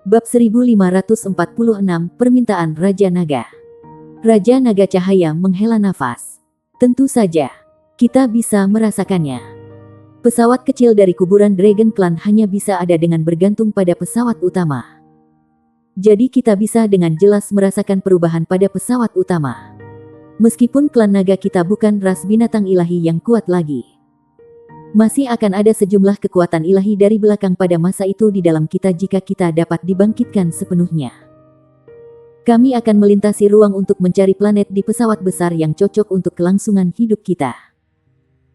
Bab 1546 Permintaan Raja Naga. Raja Naga Cahaya menghela nafas. Tentu saja, kita bisa merasakannya. Pesawat kecil dari kuburan Dragon Clan hanya bisa ada dengan bergantung pada pesawat utama. Jadi kita bisa dengan jelas merasakan perubahan pada pesawat utama. Meskipun klan naga kita bukan ras binatang ilahi yang kuat lagi, masih akan ada sejumlah kekuatan ilahi dari belakang pada masa itu di dalam kita jika kita dapat dibangkitkan sepenuhnya. Kami akan melintasi ruang untuk mencari planet di pesawat besar yang cocok untuk kelangsungan hidup kita.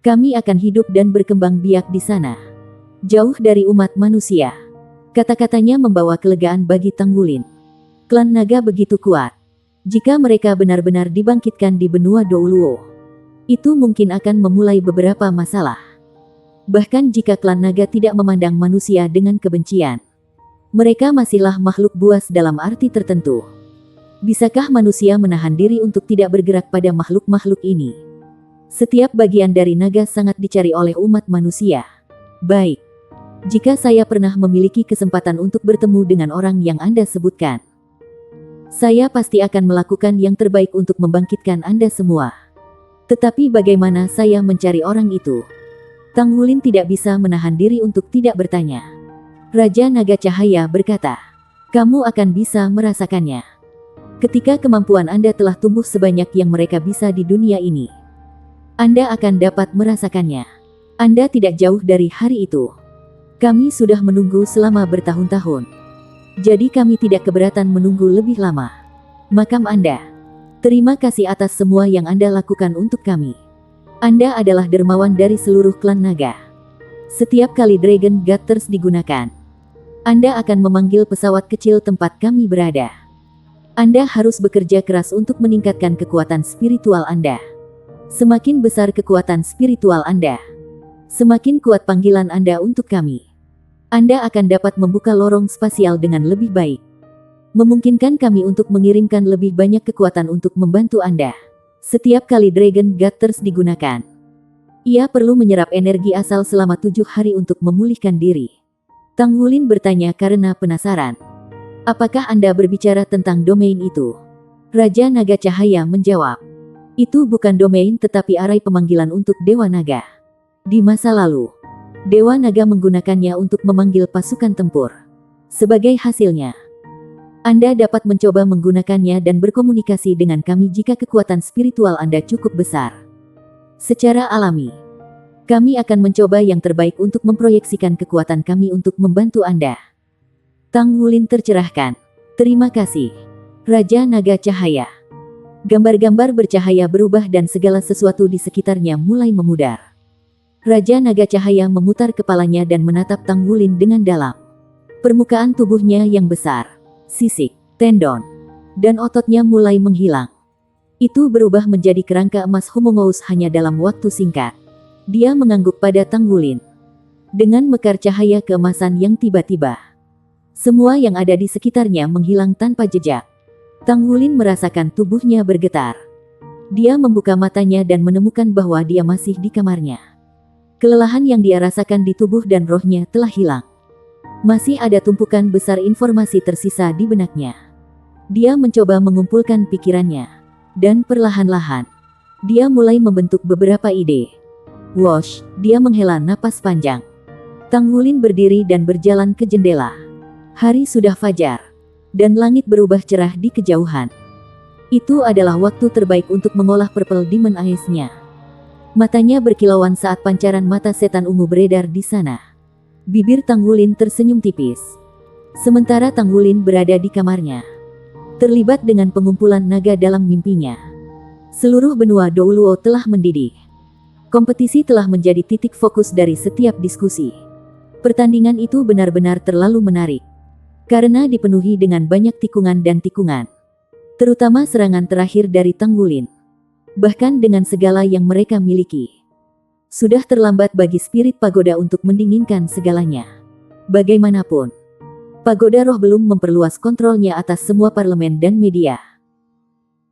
Kami akan hidup dan berkembang biak di sana, jauh dari umat manusia. Kata-katanya membawa kelegaan bagi Tanggulin. Klan naga begitu kuat. Jika mereka benar-benar dibangkitkan di benua Douluo, itu mungkin akan memulai beberapa masalah. Bahkan jika klan naga tidak memandang manusia dengan kebencian, mereka masihlah makhluk buas dalam arti tertentu. Bisakah manusia menahan diri untuk tidak bergerak pada makhluk-makhluk ini? Setiap bagian dari naga sangat dicari oleh umat manusia. Baik, jika saya pernah memiliki kesempatan untuk bertemu dengan orang yang Anda sebutkan, saya pasti akan melakukan yang terbaik untuk membangkitkan Anda semua. Tetapi bagaimana saya mencari orang itu? Tanggulin tidak bisa menahan diri untuk tidak bertanya. Raja Naga Cahaya berkata, "Kamu akan bisa merasakannya. Ketika kemampuan Anda telah tumbuh sebanyak yang mereka bisa di dunia ini, Anda akan dapat merasakannya. Anda tidak jauh dari hari itu. Kami sudah menunggu selama bertahun-tahun. Jadi kami tidak keberatan menunggu lebih lama. Makam Anda. Terima kasih atas semua yang Anda lakukan untuk kami. Anda adalah dermawan dari seluruh klan naga. Setiap kali Dragon Gutters digunakan, Anda akan memanggil pesawat kecil tempat kami berada. Anda harus bekerja keras untuk meningkatkan kekuatan spiritual Anda. Semakin besar kekuatan spiritual Anda, semakin kuat panggilan Anda untuk kami. Anda akan dapat membuka lorong spasial dengan lebih baik, memungkinkan kami untuk mengirimkan lebih banyak kekuatan untuk membantu Anda. Setiap kali Dragon Gutters digunakan, ia perlu menyerap energi asal selama 7 hari untuk memulihkan diri." Tanggulin bertanya karena penasaran. "Apakah Anda berbicara tentang domain itu?" Raja Naga Cahaya menjawab, "Itu bukan domain tetapi arai pemanggilan untuk Dewa Naga. Di masa lalu, Dewa Naga menggunakannya untuk memanggil pasukan tempur. Sebagai hasilnya, Anda dapat mencoba menggunakannya dan berkomunikasi dengan kami jika kekuatan spiritual Anda cukup besar. Secara alami, kami akan mencoba yang terbaik untuk memproyeksikan kekuatan kami untuk membantu Anda." Tanggulin tercerahkan. "Terima kasih, Raja Naga Cahaya." Gambar-gambar bercahaya berubah dan segala sesuatu di sekitarnya mulai memudar. Raja Naga Cahaya memutar kepalanya dan menatap Tanggulin dengan dalam. Permukaan tubuhnya yang besar, sisik, tendon, dan ototnya mulai menghilang. Itu berubah menjadi kerangka emas homongous hanya dalam waktu singkat. Dia mengangguk pada Tanggulin dengan mekar cahaya keemasan yang tiba-tiba. Semua yang ada di sekitarnya menghilang tanpa jejak. Tanggulin merasakan tubuhnya bergetar. Dia membuka matanya dan menemukan bahwa dia masih di kamarnya. Kelelahan yang dia rasakan di tubuh dan rohnya telah hilang. Masih ada tumpukan besar informasi tersisa di benaknya. Dia mencoba mengumpulkan pikirannya. Dan perlahan-lahan, dia mulai membentuk beberapa ide. Wosh, dia menghela napas panjang. Tanggulin berdiri dan berjalan ke jendela. Hari sudah fajar, dan langit berubah cerah di kejauhan. Itu adalah waktu terbaik untuk mengolah Purple Demon Eyes-nya. Matanya berkilauan saat pancaran mata setan ungu beredar di sana. Bibir Tanggulin tersenyum tipis. Sementara Tanggulin berada di kamarnya, terlibat dengan pengumpulan naga dalam mimpinya. Seluruh benua Douluo telah mendidih. Kompetisi telah menjadi titik fokus dari setiap diskusi. Pertandingan itu benar-benar terlalu menarik, karena dipenuhi dengan banyak tikungan dan tikungan. Terutama serangan terakhir dari Tanggulin. Bahkan dengan segala yang mereka miliki, sudah terlambat bagi spirit pagoda untuk mendinginkan segalanya. Bagaimanapun, pagoda roh belum memperluas kontrolnya atas semua parlemen dan media.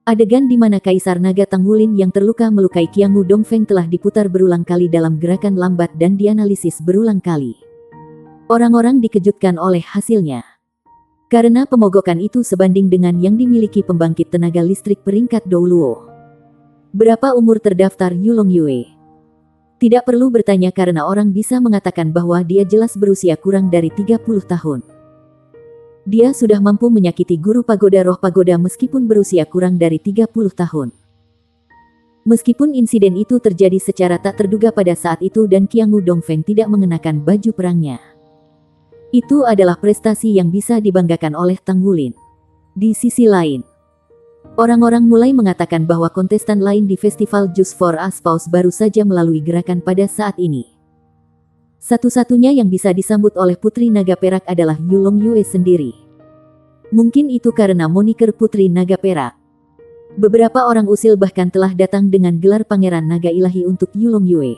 Adegan di mana Kaisar Naga Tanggulin yang terluka melukai Qiangu Dongfeng telah diputar berulang kali dalam gerakan lambat dan dianalisis berulang kali. Orang-orang dikejutkan oleh hasilnya. Karena pemogokan itu sebanding dengan yang dimiliki pembangkit tenaga listrik peringkat Douluo. Berapa umur terdaftar Yulong Yue? Tidak perlu bertanya karena orang bisa mengatakan bahwa dia jelas berusia kurang dari 30 tahun. Dia sudah mampu menyakiti guru pagoda roh pagoda meskipun berusia kurang dari 30 tahun. Meskipun insiden itu terjadi secara tak terduga pada saat itu dan Qiangu Dongfeng tidak mengenakan baju perangnya. Itu adalah prestasi yang bisa dibanggakan oleh Tang Wulin. Di sisi lain, orang-orang mulai mengatakan bahwa kontestan lain di festival Just for Us Pause baru saja melalui gerakan pada saat ini. Satu-satunya yang bisa disambut oleh Putri Naga Perak adalah Yulong Yue sendiri. Mungkin itu karena moniker Putri Naga Perak. Beberapa orang usil bahkan telah datang dengan gelar Pangeran Naga Ilahi untuk Yulong Yue.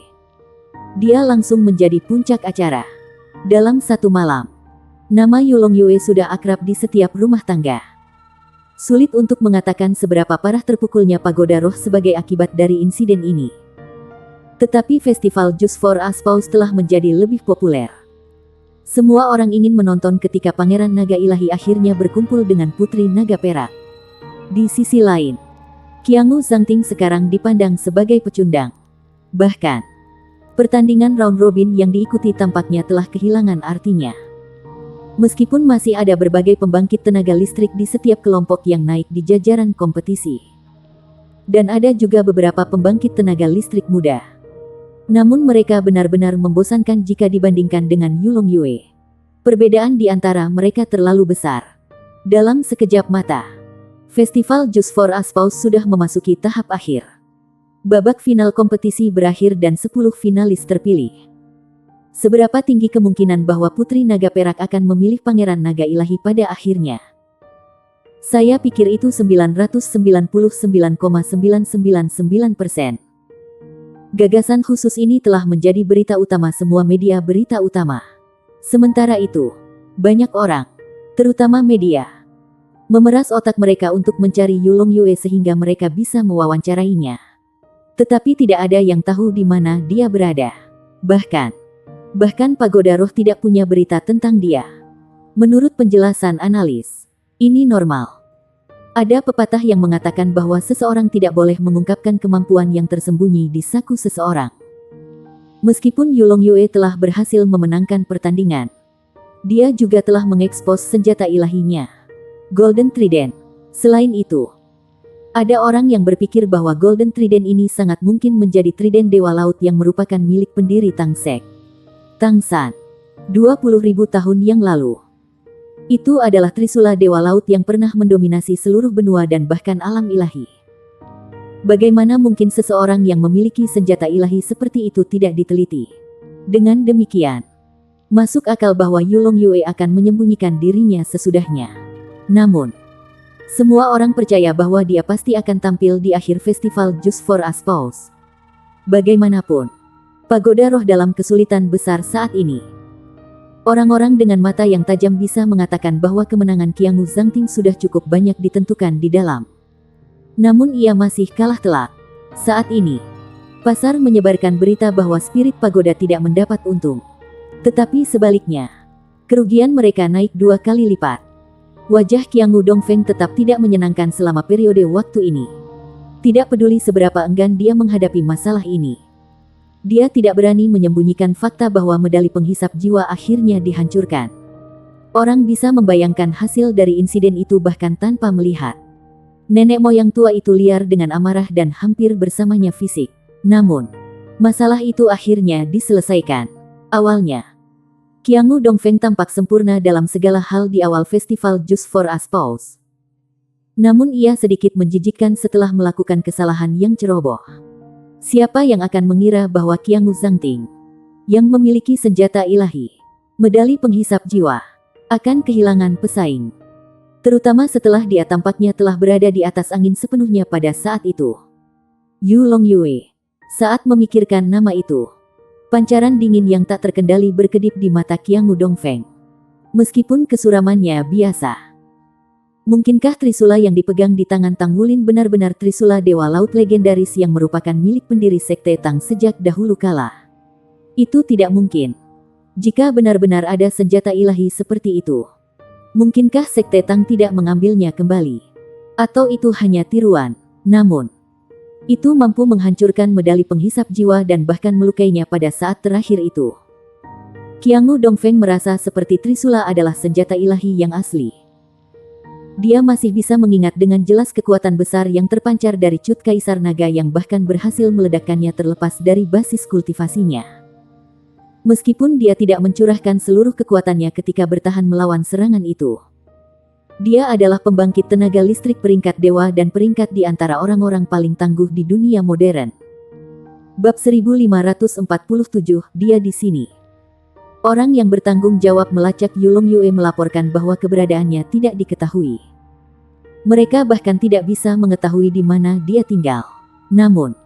Dia langsung menjadi puncak acara. Dalam satu malam, nama Yulong Yue sudah akrab di setiap rumah tangga. Sulit untuk mengatakan seberapa parah terpukulnya pagoda roh sebagai akibat dari insiden ini. Tetapi festival Just for Us Pause telah menjadi lebih populer. Semua orang ingin menonton ketika Pangeran Naga Ilahi akhirnya berkumpul dengan Putri Naga Perak. Di sisi lain, Qiangu Zhangting sekarang dipandang sebagai pecundang. Bahkan, pertandingan round robin yang diikuti tampaknya telah kehilangan artinya. Meskipun masih ada berbagai pembangkit tenaga listrik di setiap kelompok yang naik di jajaran kompetisi. Dan ada juga beberapa pembangkit tenaga listrik muda. Namun mereka benar-benar membosankan jika dibandingkan dengan Yulong Yue. Perbedaan di antara mereka terlalu besar. Dalam sekejap mata, festival Just for Us Pause sudah memasuki tahap akhir. Babak final kompetisi berakhir dan 10 finalis terpilih. Seberapa tinggi kemungkinan bahwa Putri Naga Perak akan memilih Pangeran Naga Ilahi pada akhirnya? Saya pikir itu 999,999%. Gagasan khusus ini telah menjadi berita utama semua media berita utama. Sementara itu, banyak orang, terutama media, memeras otak mereka untuk mencari Yulong Yue sehingga mereka bisa mewawancarainya. Tetapi tidak ada yang tahu di mana dia berada. Bahkan pagoda roh tidak punya berita tentang dia. Menurut penjelasan analis, ini normal. Ada pepatah yang mengatakan bahwa seseorang tidak boleh mengungkapkan kemampuan yang tersembunyi di saku seseorang. Meskipun Yulong Yue telah berhasil memenangkan pertandingan, dia juga telah mengekspos senjata ilahinya, Golden Trident. Selain itu, ada orang yang berpikir bahwa Golden Trident ini sangat mungkin menjadi trident Dewa Laut yang merupakan milik pendiri Tang Sek, Tang San, 20.000 tahun yang lalu. Itu adalah trisula Dewa Laut yang pernah mendominasi seluruh benua dan bahkan alam ilahi. Bagaimana mungkin seseorang yang memiliki senjata ilahi seperti itu tidak diteliti? Dengan demikian, masuk akal bahwa Yulong Yue akan menyembunyikan dirinya sesudahnya. Namun, semua orang percaya bahwa dia pasti akan tampil di akhir festival Just for Us Pause. Bagaimanapun, pagoda roh dalam kesulitan besar saat ini. Orang-orang dengan mata yang tajam bisa mengatakan bahwa kemenangan Qiangu Zhangting sudah cukup banyak ditentukan di dalam. Namun ia masih kalah telak. Saat ini, pasar menyebarkan berita bahwa spirit pagoda tidak mendapat untung. Tetapi sebaliknya, kerugian mereka naik 2 kali lipat. Wajah Qiangu Dongfeng tetap tidak menyenangkan selama periode waktu ini. Tidak peduli seberapa enggan dia menghadapi masalah ini. Dia tidak berani menyembunyikan fakta bahwa medali penghisap jiwa akhirnya dihancurkan. Orang bisa membayangkan hasil dari insiden itu bahkan tanpa melihat. Nenek moyang tua itu liar dengan amarah dan hampir bersamanya fisik. Namun, masalah itu akhirnya diselesaikan. Awalnya, Qiangu Dongfeng tampak sempurna dalam segala hal di awal festival Just for Us Pause. Namun ia sedikit menjijikkan setelah melakukan kesalahan yang ceroboh. Siapa yang akan mengira bahwa Qiangu Zhangting, yang memiliki senjata ilahi, medali penghisap jiwa, akan kehilangan pesaing. Terutama setelah dia tampaknya telah berada di atas angin sepenuhnya pada saat itu. Yulong Yue, saat memikirkan nama itu, pancaran dingin yang tak terkendali berkedip di mata Qiangu Dongfeng. Meskipun kesuramannya biasa. Mungkinkah trisula yang dipegang di tangan Tang Wulin benar-benar trisula Dewa Laut legendaris yang merupakan milik pendiri Sekte Tang sejak dahulu kala? Itu tidak mungkin. Jika benar-benar ada senjata ilahi seperti itu, Mungkinkah Sekte Tang tidak mengambilnya kembali? Atau itu hanya tiruan? Namun, itu mampu menghancurkan medali penghisap jiwa dan bahkan melukainya pada saat terakhir itu. Qiangu Dongfeng merasa seperti Trisula adalah senjata ilahi yang asli. Dia masih bisa mengingat dengan jelas kekuatan besar yang terpancar dari Cut Kaisar Naga yang bahkan berhasil meledakkannya terlepas dari basis kultivasinya. Meskipun dia tidak mencurahkan seluruh kekuatannya ketika bertahan melawan serangan itu. Dia adalah pembangkit tenaga listrik peringkat dewa dan peringkat di antara orang-orang paling tangguh di dunia modern. Bab 1547, dia di sini. Orang yang bertanggung jawab melacak Yulong Yue melaporkan bahwa keberadaannya tidak diketahui. Mereka bahkan tidak bisa mengetahui di mana dia tinggal. Namun,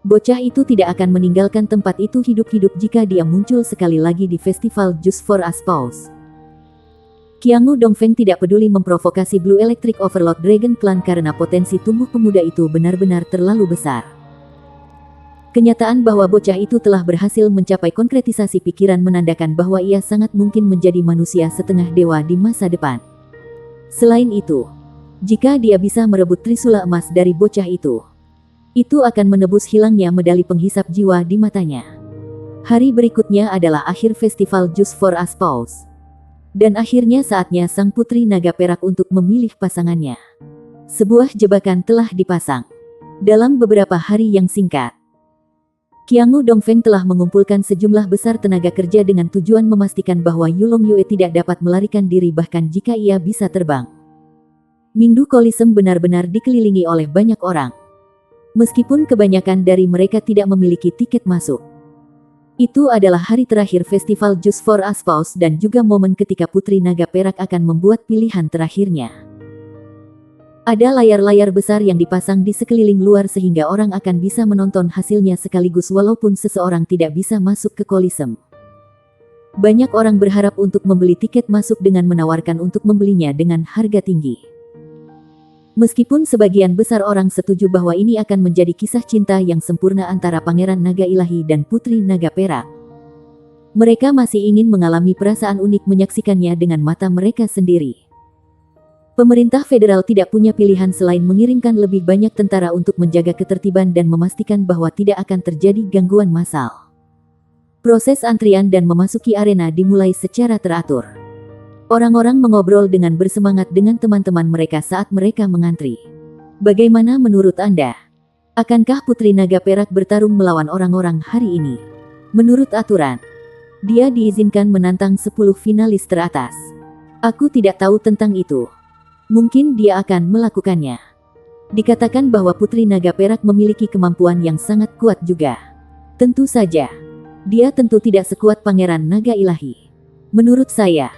bocah itu tidak akan meninggalkan tempat itu hidup-hidup jika dia muncul sekali lagi di festival Just for a Spouse. Qiangu Dongfeng tidak peduli memprovokasi Blue Electric Overlord Dragon Clan karena potensi tumbuh pemuda itu benar-benar terlalu besar. Kenyataan bahwa bocah itu telah berhasil mencapai konkretisasi pikiran menandakan bahwa ia sangat mungkin menjadi manusia setengah dewa di masa depan. Selain itu, jika dia bisa merebut Trisula emas dari bocah itu akan menebus hilangnya medali penghisap jiwa di matanya. Hari berikutnya adalah akhir festival Just for a Spouse. Dan akhirnya saatnya sang putri naga perak untuk memilih pasangannya. Sebuah jebakan telah dipasang. Dalam beberapa hari yang singkat, Qiangu Dongfeng telah mengumpulkan sejumlah besar tenaga kerja dengan tujuan memastikan bahwa Yulong Yue tidak dapat melarikan diri bahkan jika ia bisa terbang. Mingdu Coliseum benar-benar dikelilingi oleh banyak orang. Meskipun kebanyakan dari mereka tidak memiliki tiket masuk. Itu adalah hari terakhir festival Just for a Spouse dan juga momen ketika Putri Naga Perak akan membuat pilihan terakhirnya. Ada layar-layar besar yang dipasang di sekeliling luar sehingga orang akan bisa menonton hasilnya sekaligus walaupun seseorang tidak bisa masuk ke Coliseum. Banyak orang berharap untuk membeli tiket masuk dengan menawarkan untuk membelinya dengan harga tinggi. Meskipun sebagian besar orang setuju bahwa ini akan menjadi kisah cinta yang sempurna antara Pangeran Naga Ilahi dan Putri Naga Perak, mereka masih ingin mengalami perasaan unik menyaksikannya dengan mata mereka sendiri. Pemerintah federal tidak punya pilihan selain mengirimkan lebih banyak tentara untuk menjaga ketertiban dan memastikan bahwa tidak akan terjadi gangguan massal. Proses antrian dan memasuki arena dimulai secara teratur. Orang-orang mengobrol dengan bersemangat dengan teman-teman mereka saat mereka mengantri. Bagaimana menurut Anda? Akankah Putri Naga Perak bertarung melawan orang-orang hari ini? Menurut aturan, dia diizinkan menantang 10 finalis teratas. Aku tidak tahu tentang itu. Mungkin dia akan melakukannya. Dikatakan bahwa Putri Naga Perak memiliki kemampuan yang sangat kuat juga. Tentu saja, dia tentu tidak sekuat Pangeran Naga Ilahi. Menurut saya,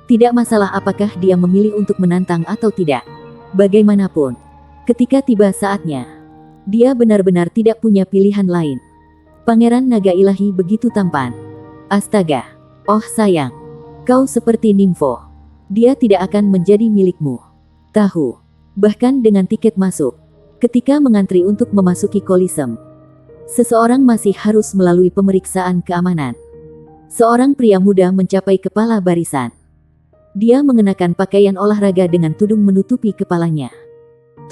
tidak masalah apakah dia memilih untuk menantang atau tidak. Bagaimanapun, ketika tiba saatnya, dia benar-benar tidak punya pilihan lain. Pangeran Naga Ilahi begitu tampan. Astaga, oh sayang, kau seperti nimfo. Dia tidak akan menjadi milikmu. Tahu, bahkan dengan tiket masuk, ketika mengantri untuk memasuki Coliseum, seseorang masih harus melalui pemeriksaan keamanan. Seorang pria muda mencapai kepala barisan. Dia mengenakan pakaian olahraga dengan tudung menutupi kepalanya.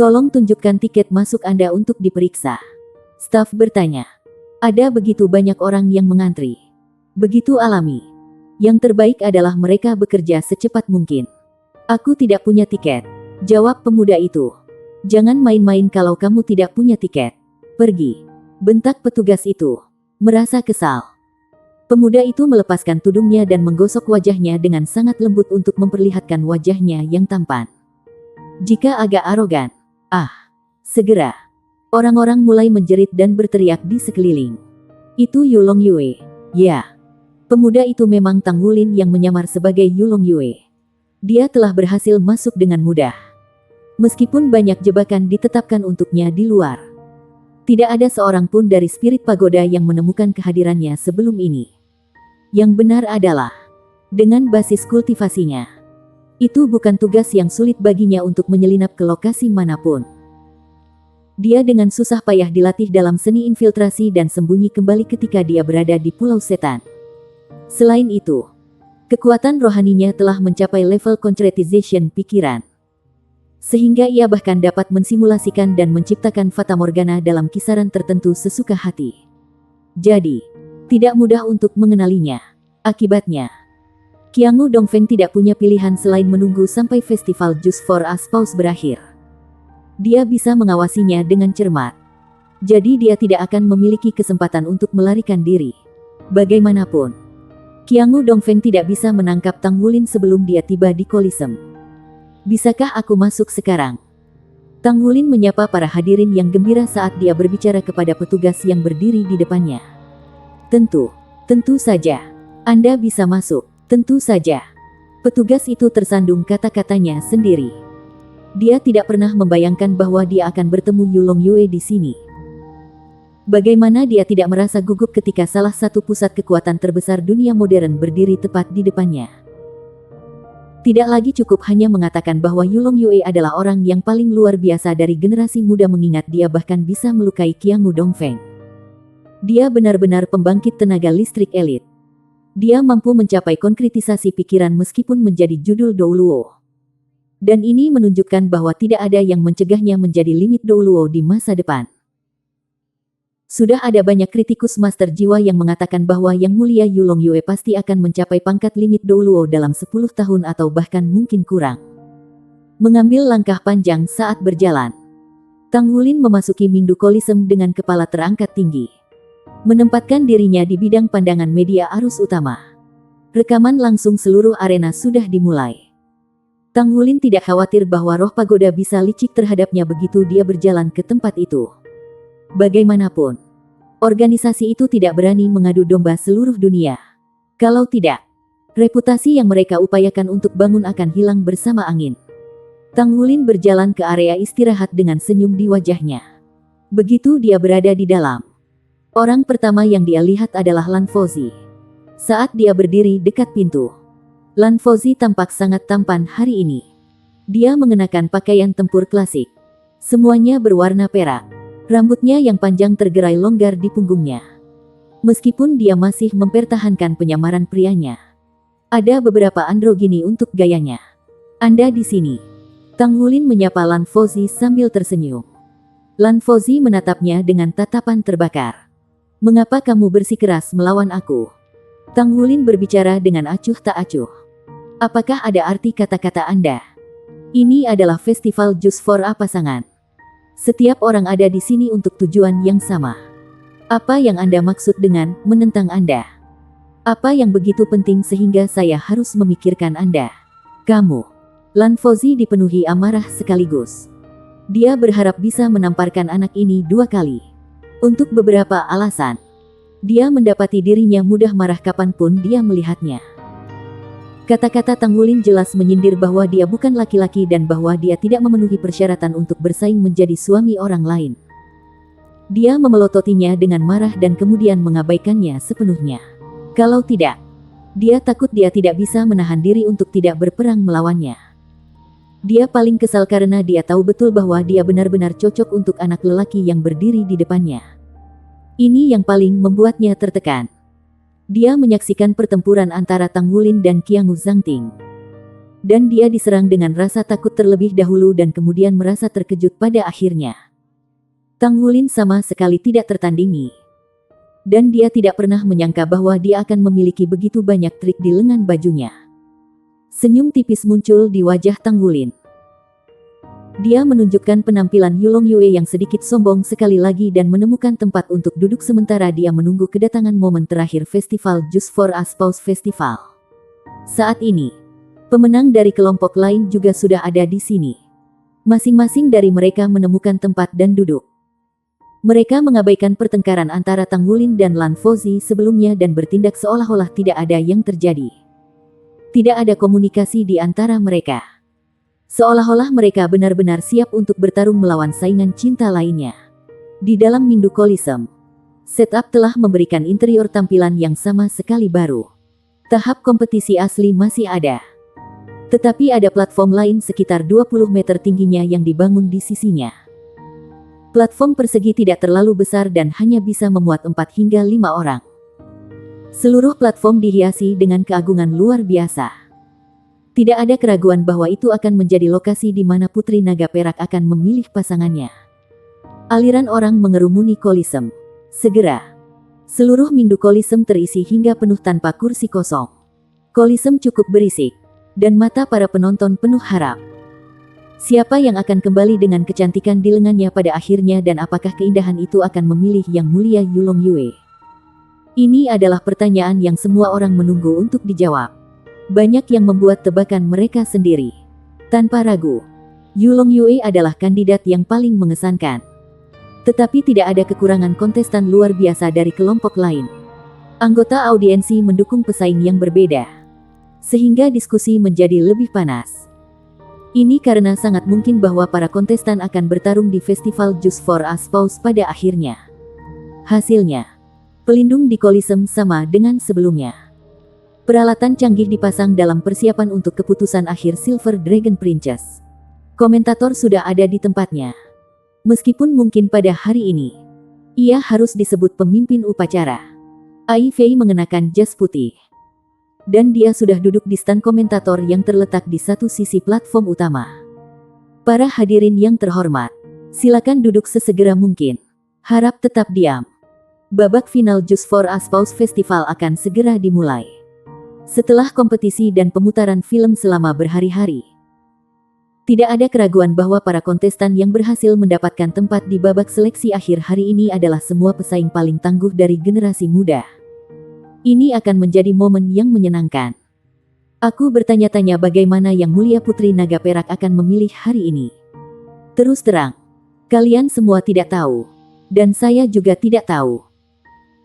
Tolong tunjukkan tiket masuk Anda untuk diperiksa. Staf bertanya. Ada begitu banyak orang yang mengantri. Begitu alami. Yang terbaik adalah mereka bekerja secepat mungkin. Aku tidak punya tiket, jawab pemuda itu. Jangan main-main kalau kamu tidak punya tiket. Pergi, bentak petugas itu. Merasa kesal, pemuda itu melepaskan tudungnya dan menggosok wajahnya dengan sangat lembut untuk memperlihatkan wajahnya yang tampan. Jika agak arogan, segera. Orang-orang mulai menjerit dan berteriak di sekeliling. Itu Yulong Yue. Ya, pemuda itu memang Tang Wulin yang menyamar sebagai Yulong Yue. Dia telah berhasil masuk dengan mudah. Meskipun banyak jebakan ditetapkan untuknya di luar. Tidak ada seorang pun dari spirit pagoda yang menemukan kehadirannya sebelum ini. Yang benar adalah, dengan basis kultivasinya, itu bukan tugas yang sulit baginya untuk menyelinap ke lokasi manapun. Dia dengan susah payah dilatih dalam seni infiltrasi dan sembunyi kembali ketika dia berada di Pulau Setan. Selain itu, Kekuatan rohaninya telah mencapai level concretization pikiran. Sehingga ia bahkan dapat mensimulasikan dan menciptakan fatamorgana dalam kisaran tertentu sesuka hati. Jadi, tidak mudah untuk mengenalinya. Akibatnya, Qiangu Dongfeng tidak punya pilihan selain menunggu sampai festival Just for Us Pause berakhir. Dia bisa mengawasinya dengan cermat. Jadi dia tidak akan memiliki kesempatan untuk melarikan diri. Bagaimanapun, Qiangu Dongfeng tidak bisa menangkap Tang Wulin sebelum dia tiba di Kolisem. Bisakah aku masuk sekarang? Tang Wulin menyapa para hadirin yang gembira saat dia berbicara kepada petugas yang berdiri di depannya. Tentu saja. Anda bisa masuk, tentu saja. Petugas itu tersandung kata-katanya sendiri. Dia tidak pernah membayangkan bahwa dia akan bertemu Yulong Yue di sini. Bagaimana dia tidak merasa gugup ketika salah satu pusat kekuatan terbesar dunia modern berdiri tepat di depannya. Tidak lagi cukup hanya mengatakan bahwa Yulong Yue adalah orang yang paling luar biasa dari generasi muda, mengingat dia bahkan bisa melukai Qiangu Dongfeng. Dia benar-benar pembangkit tenaga listrik elit. Dia mampu mencapai konkretisasi pikiran meskipun menjadi judul Douluo. Dan ini menunjukkan bahwa tidak ada yang mencegahnya menjadi limit Douluo di masa depan. Sudah ada banyak kritikus master jiwa yang mengatakan bahwa Yang Mulia Yulong Yue pasti akan mencapai pangkat limit Douluo dalam 10 tahun atau bahkan mungkin kurang. Mengambil langkah panjang saat berjalan, Tang Wulin memasuki Mingdu Kolisem dengan kepala terangkat tinggi. Menempatkan dirinya di bidang pandangan media arus utama. Rekaman langsung seluruh arena sudah dimulai. Tang Wulin tidak khawatir bahwa roh pagoda bisa licik terhadapnya begitu dia berjalan ke tempat itu. Bagaimanapun, organisasi itu tidak berani mengadu domba seluruh dunia. Kalau tidak, reputasi yang mereka upayakan untuk bangun akan hilang bersama angin. Tang Wulin berjalan ke area istirahat dengan senyum di wajahnya. Begitu dia berada di dalam, orang pertama yang dia lihat adalah Lan Fauzi. Saat dia berdiri dekat pintu, Lan Fauzi tampak sangat tampan hari ini. Dia mengenakan pakaian tempur klasik. Semuanya berwarna perak. Rambutnya yang panjang tergerai longgar di punggungnya. Meskipun dia masih mempertahankan penyamaran prianya, ada beberapa androgini untuk gayanya. Anda di sini. Tang Wulin menyapa Lan Fauzi sambil tersenyum. Lan Fauzi menatapnya dengan tatapan terbakar. Mengapa kamu bersikeras melawan aku? Tang Wulin berbicara dengan acuh tak acuh. Apakah ada arti kata-kata Anda? Ini adalah festival Just for A pasangan. Setiap orang ada di sini untuk tujuan yang sama. Apa yang Anda maksud dengan menentang Anda? Apa yang begitu penting sehingga saya harus memikirkan Anda? Kamu. Lan Fauzi dipenuhi amarah sekaligus. Dia berharap bisa menamparkan anak ini 2 kali. Untuk beberapa alasan. Dia mendapati dirinya mudah marah kapanpun dia melihatnya. Kata-kata Tang Wulin jelas menyindir bahwa dia bukan laki-laki dan bahwa dia tidak memenuhi persyaratan untuk bersaing menjadi suami orang lain. Dia memelototinya dengan marah dan kemudian mengabaikannya sepenuhnya. Kalau tidak, dia takut dia tidak bisa menahan diri untuk tidak berperang melawannya. Dia paling kesal karena dia tahu betul bahwa dia benar-benar cocok untuk anak lelaki yang berdiri di depannya. Ini yang paling membuatnya tertekan. Dia menyaksikan pertempuran antara Tang Wulin dan Qiangu Zhangting. Dan dia diserang dengan rasa takut terlebih dahulu dan kemudian merasa terkejut pada akhirnya. Tang Wulin sama sekali tidak tertandingi. Dan dia tidak pernah menyangka bahwa dia akan memiliki begitu banyak trik di lengan bajunya. Senyum tipis muncul di wajah Tang Wulin. Dia menunjukkan penampilan Yulong Yue yang sedikit sombong sekali lagi dan menemukan tempat untuk duduk sementara dia menunggu kedatangan momen terakhir festival Just for Us Pause Festival. Saat ini, pemenang dari kelompok lain juga sudah ada di sini. Masing-masing dari mereka menemukan tempat dan duduk. Mereka mengabaikan pertengkaran antara Tang Wulin dan Lan Fauzi sebelumnya dan bertindak seolah-olah tidak ada yang terjadi. Tidak ada komunikasi di antara mereka. Seolah-olah mereka benar-benar siap untuk bertarung melawan saingan cinta lainnya. Di dalam Mingdu Kolisem, setup telah memberikan interior tampilan yang sama sekali baru. Tahap kompetisi asli masih ada. Tetapi ada platform lain sekitar 20 meter tingginya yang dibangun di sisinya. Platform persegi tidak terlalu besar dan hanya bisa memuat 4 hingga 5 orang. Seluruh platform dihiasi dengan keagungan luar biasa. Tidak ada keraguan bahwa itu akan menjadi lokasi di mana Putri Naga Perak akan memilih pasangannya. Aliran orang mengerumuni Kolisem. Segera, seluruh Mindu Kolisem terisi hingga penuh tanpa kursi kosong. Kolisem cukup berisik, dan mata para penonton penuh harap. Siapa yang akan kembali dengan kecantikan di lengannya pada akhirnya, dan apakah keindahan itu akan memilih Yang Mulia Yulong Yue? Ini adalah pertanyaan yang semua orang menunggu untuk dijawab. Banyak yang membuat tebakan mereka sendiri. Tanpa ragu, Yulong Yue adalah kandidat yang paling mengesankan. Tetapi tidak ada kekurangan kontestan luar biasa dari kelompok lain. Anggota audiensi mendukung pesaing yang berbeda, sehingga diskusi menjadi lebih panas. Ini karena sangat mungkin bahwa para kontestan akan bertarung di festival Just for a Spouse pada akhirnya. Hasilnya, pelindung di Kolisem sama dengan sebelumnya. Peralatan canggih dipasang dalam persiapan untuk keputusan akhir Silver Dragon Princess. Komentator sudah ada di tempatnya. Meskipun mungkin pada hari ini, ia harus disebut pemimpin upacara. Ai Fei mengenakan jas putih. Dan dia sudah duduk di stand komentator yang terletak di satu sisi platform utama. Para hadirin yang terhormat, silakan duduk sesegera mungkin. Harap tetap diam. Babak final Just for a Spouse Festival akan segera dimulai. Setelah kompetisi dan pemutaran film selama berhari-hari, tidak ada keraguan bahwa para kontestan yang berhasil mendapatkan tempat di babak seleksi akhir hari ini adalah semua pesaing paling tangguh dari generasi muda. Ini akan menjadi momen yang menyenangkan. Aku bertanya-tanya bagaimana Yang Mulia Putri Naga Perak akan memilih hari ini. Terus terang, kalian semua tidak tahu. Dan saya juga tidak tahu.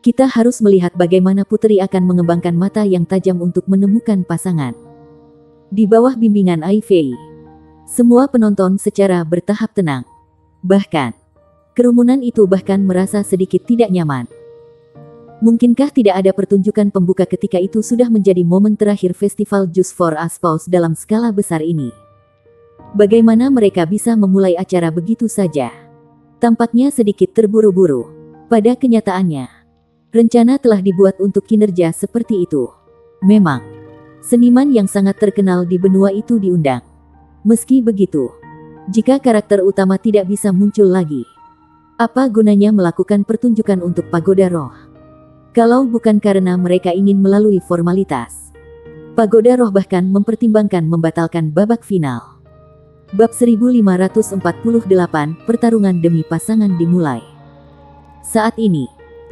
Kita harus melihat bagaimana Putri akan mengembangkan mata yang tajam untuk menemukan pasangan. Di bawah bimbingan Ai Fei, semua penonton secara bertahap tenang. Bahkan, kerumunan itu bahkan merasa sedikit tidak nyaman. Mungkinkah tidak ada pertunjukan pembuka ketika itu sudah menjadi momen terakhir festival Just for a Spouse dalam skala besar ini? Bagaimana mereka bisa memulai acara begitu saja? Tampaknya sedikit terburu-buru. Pada kenyataannya, rencana telah dibuat untuk kinerja seperti itu. Memang, seniman yang sangat terkenal di benua itu diundang. Meski begitu, jika karakter utama tidak bisa muncul lagi, apa gunanya melakukan pertunjukan untuk Pagoda Roh? Kalau bukan karena mereka ingin melalui formalitas. Pagoda Roh bahkan mempertimbangkan membatalkan babak final. Bab 1548, pertarungan demi pasangan dimulai. Saat ini,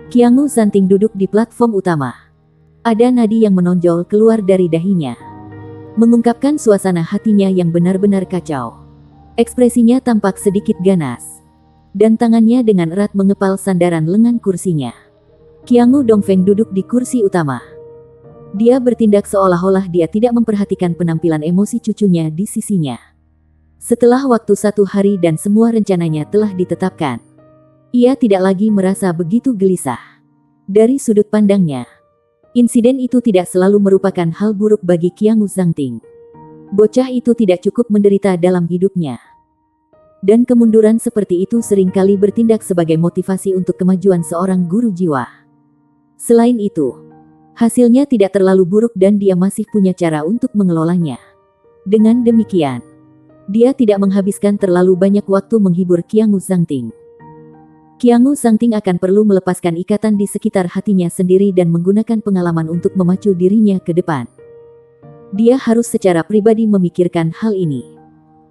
Qiangu Zanting duduk di platform utama. Ada nadi yang menonjol keluar dari dahinya, mengungkapkan suasana hatinya yang benar-benar kacau. Ekspresinya tampak sedikit ganas, dan tangannya dengan erat mengepal sandaran lengan kursinya. Qiangu Dongfeng duduk di kursi utama. Dia bertindak seolah-olah dia tidak memperhatikan penampilan emosi cucunya di sisinya. Setelah waktu 1 hari dan semua rencananya telah ditetapkan, ia tidak lagi merasa begitu gelisah. Dari sudut pandangnya, insiden itu tidak selalu merupakan hal buruk bagi Qiangu Zanting. Bocah itu tidak cukup menderita dalam hidupnya. Dan kemunduran seperti itu seringkali bertindak sebagai motivasi untuk kemajuan seorang guru jiwa. Selain itu, hasilnya tidak terlalu buruk dan dia masih punya cara untuk mengelolanya. Dengan demikian, dia tidak menghabiskan terlalu banyak waktu menghibur Qiangu Zanting. Qiangu Zanting akan perlu melepaskan ikatan di sekitar hatinya sendiri dan menggunakan pengalaman untuk memacu dirinya ke depan. Dia harus secara pribadi memikirkan hal ini.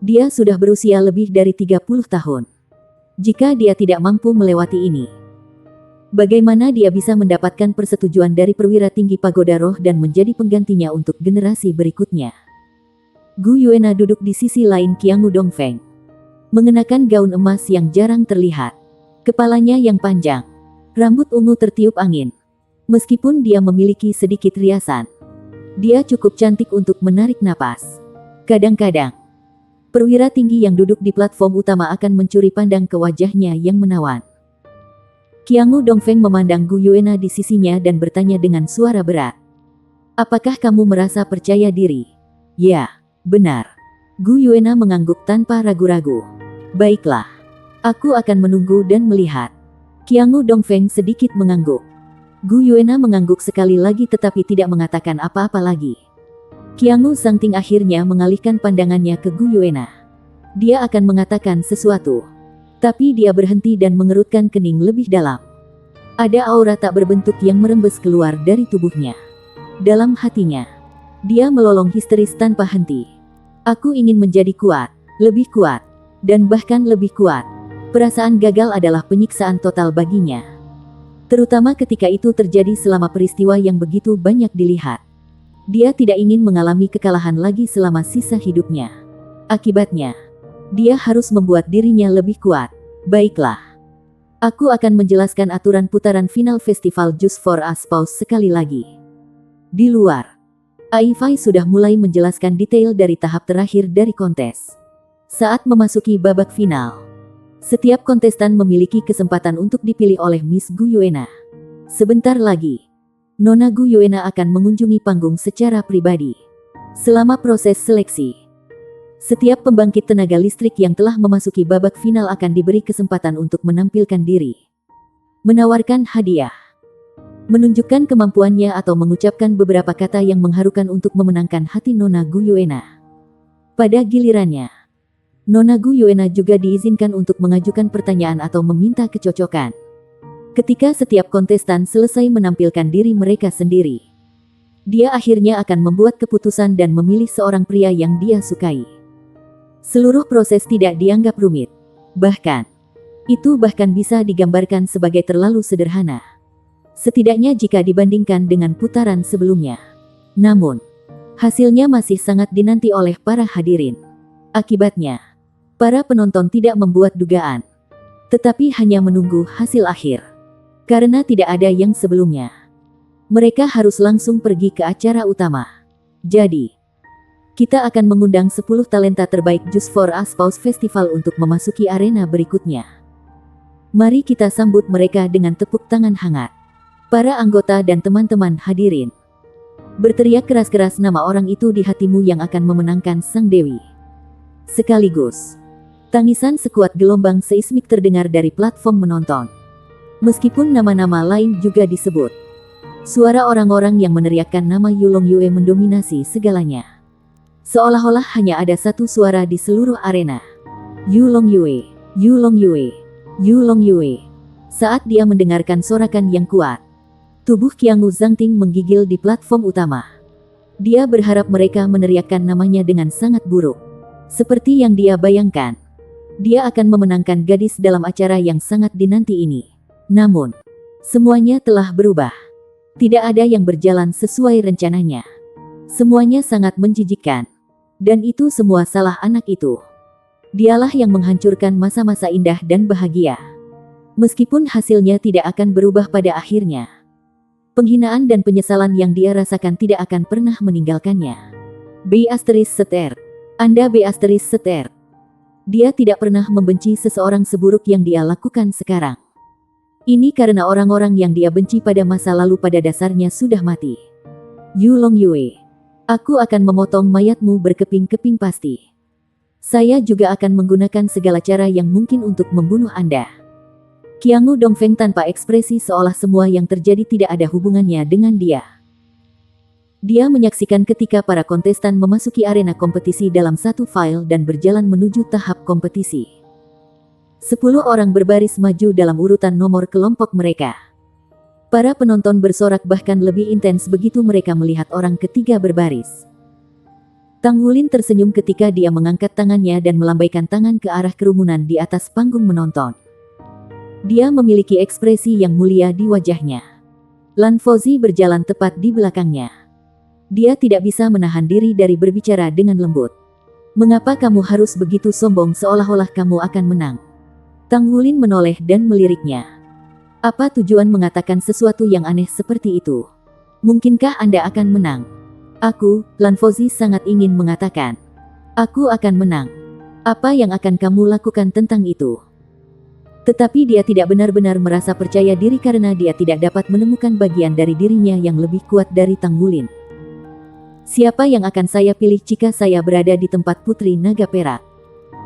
Dia sudah berusia lebih dari 30 tahun. Jika dia tidak mampu melewati ini, bagaimana dia bisa mendapatkan persetujuan dari perwira tinggi Pagoda Roh dan menjadi penggantinya untuk generasi berikutnya? Gu Yuena duduk di sisi lain Qiangu Dongfeng, mengenakan gaun emas yang jarang terlihat. Kepalanya yang panjang, rambut ungu tertiup angin. Meskipun dia memiliki sedikit riasan, dia cukup cantik untuk menarik napas. Kadang-kadang, perwira tinggi yang duduk di platform utama akan mencuri pandang ke wajahnya yang menawan. Qiangu Dongfeng memandang Gu Yuena di sisinya dan bertanya dengan suara berat. Apakah kamu merasa percaya diri? Ya, benar. Gu Yuena mengangguk tanpa ragu-ragu. Baiklah. Aku akan menunggu dan melihat. Qiangu Dongfeng sedikit mengangguk. Gu Yuena mengangguk sekali lagi tetapi tidak mengatakan apa-apa lagi. Qiangu Zhangting akhirnya mengalihkan pandangannya ke Gu Yuena. Dia akan mengatakan sesuatu. Tapi dia berhenti dan mengerutkan kening lebih dalam. Ada aura tak berbentuk yang merembes keluar dari tubuhnya. Dalam hatinya, dia melolong histeris tanpa henti. Aku ingin menjadi kuat, lebih kuat, dan bahkan lebih kuat. Perasaan gagal adalah penyiksaan total baginya. Terutama ketika itu terjadi selama peristiwa yang begitu banyak dilihat. Dia tidak ingin mengalami kekalahan lagi selama sisa hidupnya. Akibatnya, dia harus membuat dirinya lebih kuat. Baiklah. Aku akan menjelaskan aturan putaran final festival Just for Us Pause sekali lagi. Di luar, Ai Fai sudah mulai menjelaskan detail dari tahap terakhir dari kontes. Saat memasuki babak final, setiap kontestan memiliki kesempatan untuk dipilih oleh Miss Gu Yuena. Sebentar lagi, Nona Gu Yuena akan mengunjungi panggung secara pribadi. Selama proses seleksi, setiap pembangkit tenaga listrik yang telah memasuki babak final akan diberi kesempatan untuk menampilkan diri, menawarkan hadiah, menunjukkan kemampuannya atau mengucapkan beberapa kata yang mengharukan untuk memenangkan hati Nona Gu Yuena. Pada gilirannya, Nona Gu Yuena juga diizinkan untuk mengajukan pertanyaan atau meminta kecocokan. Ketika setiap kontestan selesai menampilkan diri mereka sendiri, dia akhirnya akan membuat keputusan dan memilih seorang pria yang dia sukai. Seluruh proses tidak dianggap rumit. Bahkan, itu bahkan bisa digambarkan sebagai terlalu sederhana. Setidaknya jika dibandingkan dengan putaran sebelumnya. Namun, hasilnya masih sangat dinanti oleh para hadirin. Akibatnya, para penonton tidak membuat dugaan, tetapi hanya menunggu hasil akhir. Karena tidak ada yang sebelumnya, mereka harus langsung pergi ke acara utama. Jadi, kita akan mengundang 10 talenta terbaik Just for Us Pause Festival untuk memasuki arena berikutnya. Mari kita sambut mereka dengan tepuk tangan hangat. Para anggota dan teman-teman hadirin, berteriak keras-keras nama orang itu di hatimu yang akan memenangkan sang dewi. Sekaligus, tangisan sekuat gelombang seismik terdengar dari platform menonton. Meskipun nama-nama lain juga disebut, suara orang-orang yang meneriakkan nama Yulong Yue mendominasi segalanya. Seolah-olah hanya ada satu suara di seluruh arena. Yulong Yue, Yulong Yue, Yulong Yue. Saat dia mendengarkan sorakan yang kuat, tubuh Qiangu Zhangting menggigil di platform utama. Dia berharap mereka meneriakkan namanya dengan sangat buruk. Seperti yang dia bayangkan, dia akan memenangkan gadis dalam acara yang sangat dinanti ini. Namun, semuanya telah berubah. Tidak ada yang berjalan sesuai rencananya. Semuanya sangat menjijikkan. Dan itu semua salah anak itu. Dialah yang menghancurkan masa-masa indah dan bahagia. Meskipun hasilnya tidak akan berubah pada akhirnya. Penghinaan dan penyesalan yang dia rasakan tidak akan pernah meninggalkannya. B****. Anda B****. Dia tidak pernah membenci seseorang seburuk yang dia lakukan sekarang. Ini karena orang-orang yang dia benci pada masa lalu pada dasarnya sudah mati. Yulong Yue, aku akan memotong mayatmu berkeping-keping pasti. Saya juga akan menggunakan segala cara yang mungkin untuk membunuh Anda. Qiangu Dongfeng tanpa ekspresi seolah semua yang terjadi tidak ada hubungannya dengan dia. Dia menyaksikan ketika para kontestan memasuki arena kompetisi dalam satu file dan berjalan menuju tahap kompetisi. 10 orang berbaris maju dalam urutan nomor kelompok mereka. Para penonton bersorak bahkan lebih intens begitu mereka melihat orang ketiga berbaris. Tang Wulin tersenyum ketika dia mengangkat tangannya dan melambaikan tangan ke arah kerumunan di atas panggung menonton. Dia memiliki ekspresi yang mulia di wajahnya. Lan Fauzi berjalan tepat di belakangnya. Dia tidak bisa menahan diri dari berbicara dengan lembut. Mengapa kamu harus begitu sombong seolah-olah kamu akan menang? Tang Wulin menoleh dan meliriknya. Apa tujuan mengatakan sesuatu yang aneh seperti itu? Mungkinkah Anda akan menang? Aku, Lan Fauzi sangat ingin mengatakan. Aku akan menang. Apa yang akan kamu lakukan tentang itu? Tetapi dia tidak benar-benar merasa percaya diri karena dia tidak dapat menemukan bagian dari dirinya yang lebih kuat dari Tang Wulin. Siapa yang akan saya pilih jika saya berada di tempat Putri Naga Perak?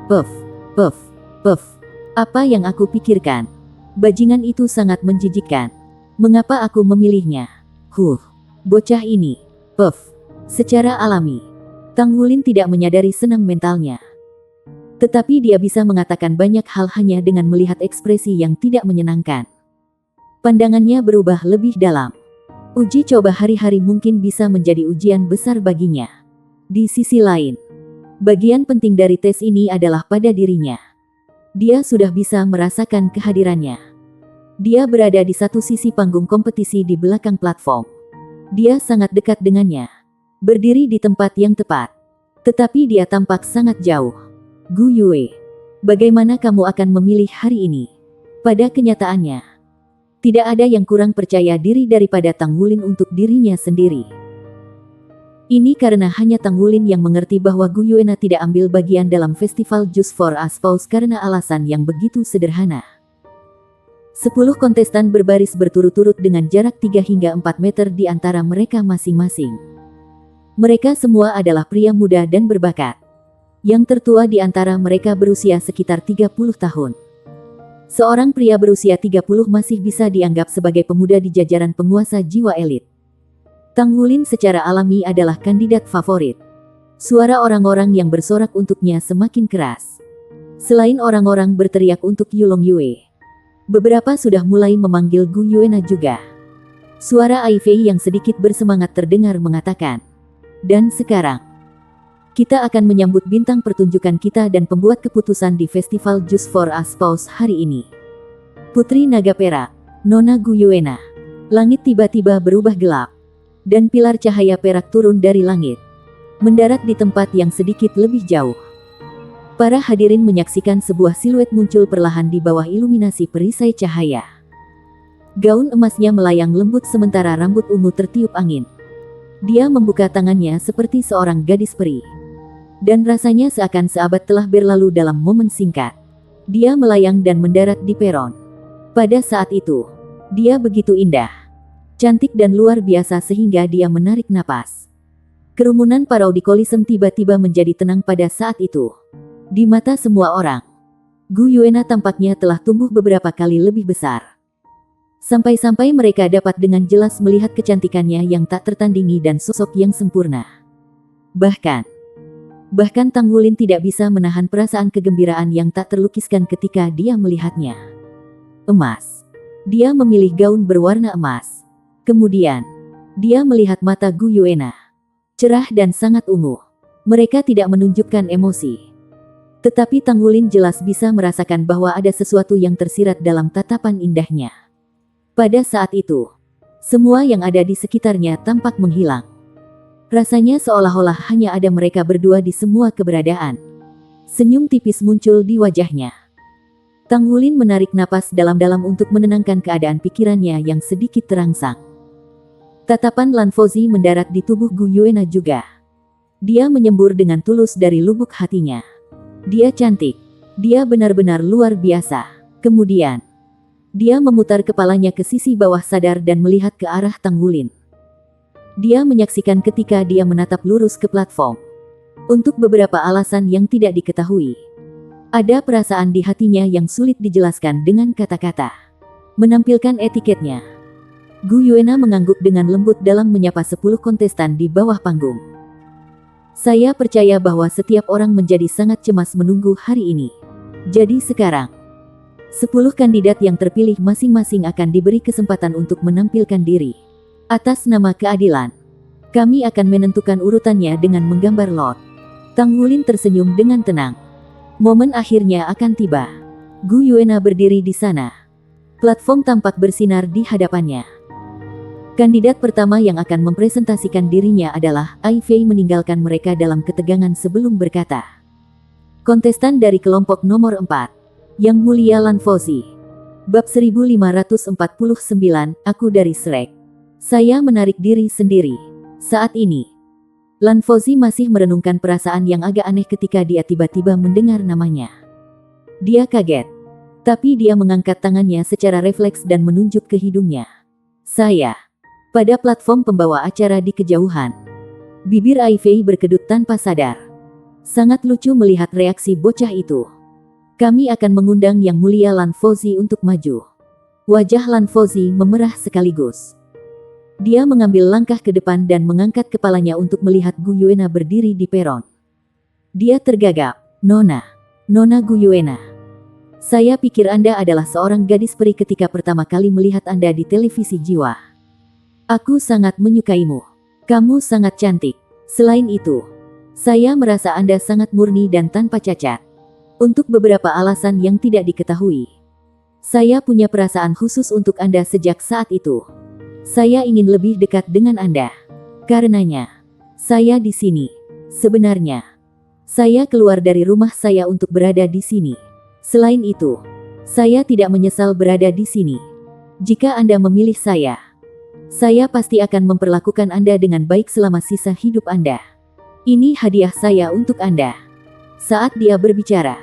Puff, puff, puff. Apa yang aku pikirkan? Bajingan itu sangat menjijikkan. Mengapa aku memilihnya? Bocah ini. Puff. Secara alami, Tang Wulin tidak menyadari senang mentalnya. Tetapi dia bisa mengatakan banyak hal hanya dengan melihat ekspresi yang tidak menyenangkan. Pandangannya berubah lebih dalam. Uji coba hari-hari mungkin bisa menjadi ujian besar baginya. Di sisi lain, bagian penting dari tes ini adalah pada dirinya. Dia sudah bisa merasakan kehadirannya. Dia berada di satu sisi panggung kompetisi di belakang platform. Dia sangat dekat dengannya. Berdiri di tempat yang tepat. Tetapi dia tampak sangat jauh. Gu Yue, bagaimana kamu akan memilih hari ini? Pada kenyataannya, tidak ada yang kurang percaya diri daripada Tang Wulin untuk dirinya sendiri. Ini karena hanya Tang Wulin yang mengerti bahwa Gu Yuena tidak ambil bagian dalam festival Just for Us Pause karena alasan yang begitu sederhana. 10 kontestan berbaris berturut-turut dengan jarak 3 hingga 4 meter di antara mereka masing-masing. Mereka semua adalah pria muda dan berbakat. Yang tertua di antara mereka berusia sekitar 30 tahun. Seorang pria berusia 30 masih bisa dianggap sebagai pemuda di jajaran penguasa jiwa elit. Tang Wulin secara alami adalah kandidat favorit. Suara orang-orang yang bersorak untuknya semakin keras. Selain orang-orang berteriak untuk Yulong Yue, beberapa sudah mulai memanggil Gu Yuena juga. Suara Ai Fei yang sedikit bersemangat terdengar mengatakan, "Dan sekarang, kita akan menyambut bintang pertunjukan kita dan pembuat keputusan di Festival Just for Us Pause hari ini. Putri Naga Perak, Nona Gu Yuena." Langit tiba-tiba berubah gelap, dan pilar cahaya perak turun dari langit, mendarat di tempat yang sedikit lebih jauh. Para hadirin menyaksikan sebuah siluet muncul perlahan di bawah iluminasi perisai cahaya. Gaun emasnya melayang lembut sementara rambut ungu tertiup angin. Dia membuka tangannya seperti seorang gadis peri. Dan rasanya seakan seabad telah berlalu dalam momen singkat. Dia melayang dan mendarat di peron. Pada saat itu, dia begitu indah, cantik dan luar biasa sehingga dia menarik napas. Kerumunan Paraudi Coliseum tiba-tiba menjadi tenang pada saat itu. Di mata semua orang, Gu Yuena tampaknya telah tumbuh beberapa kali lebih besar. Sampai-sampai mereka dapat dengan jelas melihat kecantikannya yang tak tertandingi dan sosok yang sempurna. Bahkan Tang Wulin tidak bisa menahan perasaan kegembiraan yang tak terlukiskan ketika dia melihatnya. Emas. Dia memilih gaun berwarna emas. Kemudian, dia melihat mata Gu Yuena. Cerah dan sangat ungu. Mereka tidak menunjukkan emosi. Tetapi Tang Wulin jelas bisa merasakan bahwa ada sesuatu yang tersirat dalam tatapan indahnya. Pada saat itu, semua yang ada di sekitarnya tampak menghilang. Rasanya seolah-olah hanya ada mereka berdua di semua keberadaan. Senyum tipis muncul di wajahnya. Tang Wulin menarik napas dalam-dalam untuk menenangkan keadaan pikirannya yang sedikit terangsang. Tatapan Lan Fauzi mendarat di tubuh Gu Yuena juga. Dia menyembur dengan tulus dari lubuk hatinya. Dia cantik. Dia benar-benar luar biasa. Kemudian, dia memutar kepalanya ke sisi bawah sadar dan melihat ke arah Tang Wulin. Dia menyaksikan ketika dia menatap lurus ke platform. Untuk beberapa alasan yang tidak diketahui, ada perasaan di hatinya yang sulit dijelaskan dengan kata-kata. Menampilkan etiketnya, Gu Yuena mengangguk dengan lembut dalam menyapa 10 kontestan di bawah panggung. "Saya percaya bahwa setiap orang menjadi sangat cemas menunggu hari ini. Jadi sekarang, 10 kandidat yang terpilih masing-masing akan diberi kesempatan untuk menampilkan diri. Atas nama keadilan, kami akan menentukan urutannya dengan menggambar lot." Tang Wulin tersenyum dengan tenang. Momen akhirnya akan tiba. Gu Yuena berdiri di sana. Platform tampak bersinar di hadapannya. Kandidat pertama yang akan mempresentasikan dirinya adalah Ai Fei meninggalkan mereka dalam ketegangan sebelum berkata. Kontestan dari kelompok nomor 4. Yang Mulia Lan Fauzi. Bab 1549, Aku dari Shrek. Saya menarik diri sendiri. Saat ini, Lan Fauzi masih merenungkan perasaan yang agak aneh ketika dia tiba-tiba mendengar namanya. Dia kaget. Tapi dia mengangkat tangannya secara refleks dan menunjuk ke hidungnya. "Saya." Pada platform pembawa acara di kejauhan, bibir Ai Fei berkedut tanpa sadar. Sangat lucu melihat reaksi bocah itu. "Kami akan mengundang Yang Mulia Lan Fauzi untuk maju." Wajah Lan Fauzi memerah sekaligus. Dia mengambil langkah ke depan dan mengangkat kepalanya untuk melihat Gu Yuena berdiri di peron. Dia tergagap. Nona Gu Yuena. Saya pikir Anda adalah seorang gadis peri ketika pertama kali melihat Anda di televisi jiwa. Aku sangat menyukaimu. Kamu sangat cantik. Selain itu, saya merasa Anda sangat murni dan tanpa cacat. Untuk beberapa alasan yang tidak diketahui, saya punya perasaan khusus untuk Anda sejak saat itu. Saya ingin lebih dekat dengan Anda. Karenanya, saya di sini. Sebenarnya, saya keluar dari rumah saya untuk berada di sini. Selain itu, saya tidak menyesal berada di sini. Jika Anda memilih saya pasti akan memperlakukan Anda dengan baik selama sisa hidup Anda. Ini hadiah saya untuk Anda. Saat dia berbicara,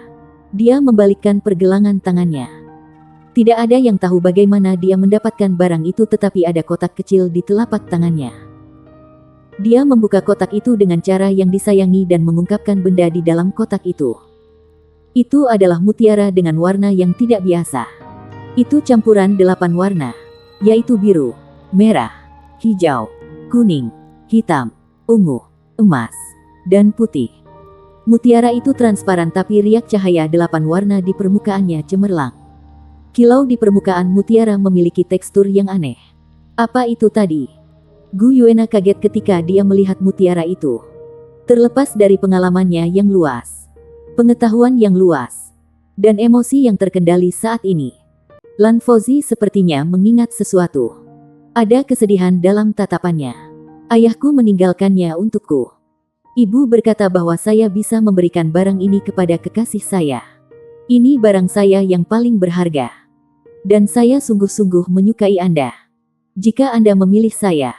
dia membalikkan pergelangan tangannya. Tidak ada yang tahu bagaimana dia mendapatkan barang itu, tetapi ada kotak kecil di telapak tangannya. Dia membuka kotak itu dengan cara yang disayangi dan mengungkapkan benda di dalam kotak itu. Itu adalah mutiara dengan warna yang tidak biasa. Itu campuran 8 warna, yaitu biru, merah, hijau, kuning, hitam, ungu, emas, dan putih. Mutiara itu transparan tapi riak cahaya 8 warna di permukaannya cemerlang. Kilau di permukaan mutiara memiliki tekstur yang aneh. Apa itu tadi? Gu Yuena kaget ketika dia melihat mutiara itu. Terlepas dari pengalamannya yang luas, pengetahuan yang luas, dan emosi yang terkendali saat ini, Lan Fauzi sepertinya mengingat sesuatu. Ada kesedihan dalam tatapannya. Ayahku meninggalkannya untukku. Ibu berkata bahwa saya bisa memberikan barang ini kepada kekasih saya. Ini barang saya yang paling berharga. Dan saya sungguh-sungguh menyukai Anda. Jika Anda memilih saya,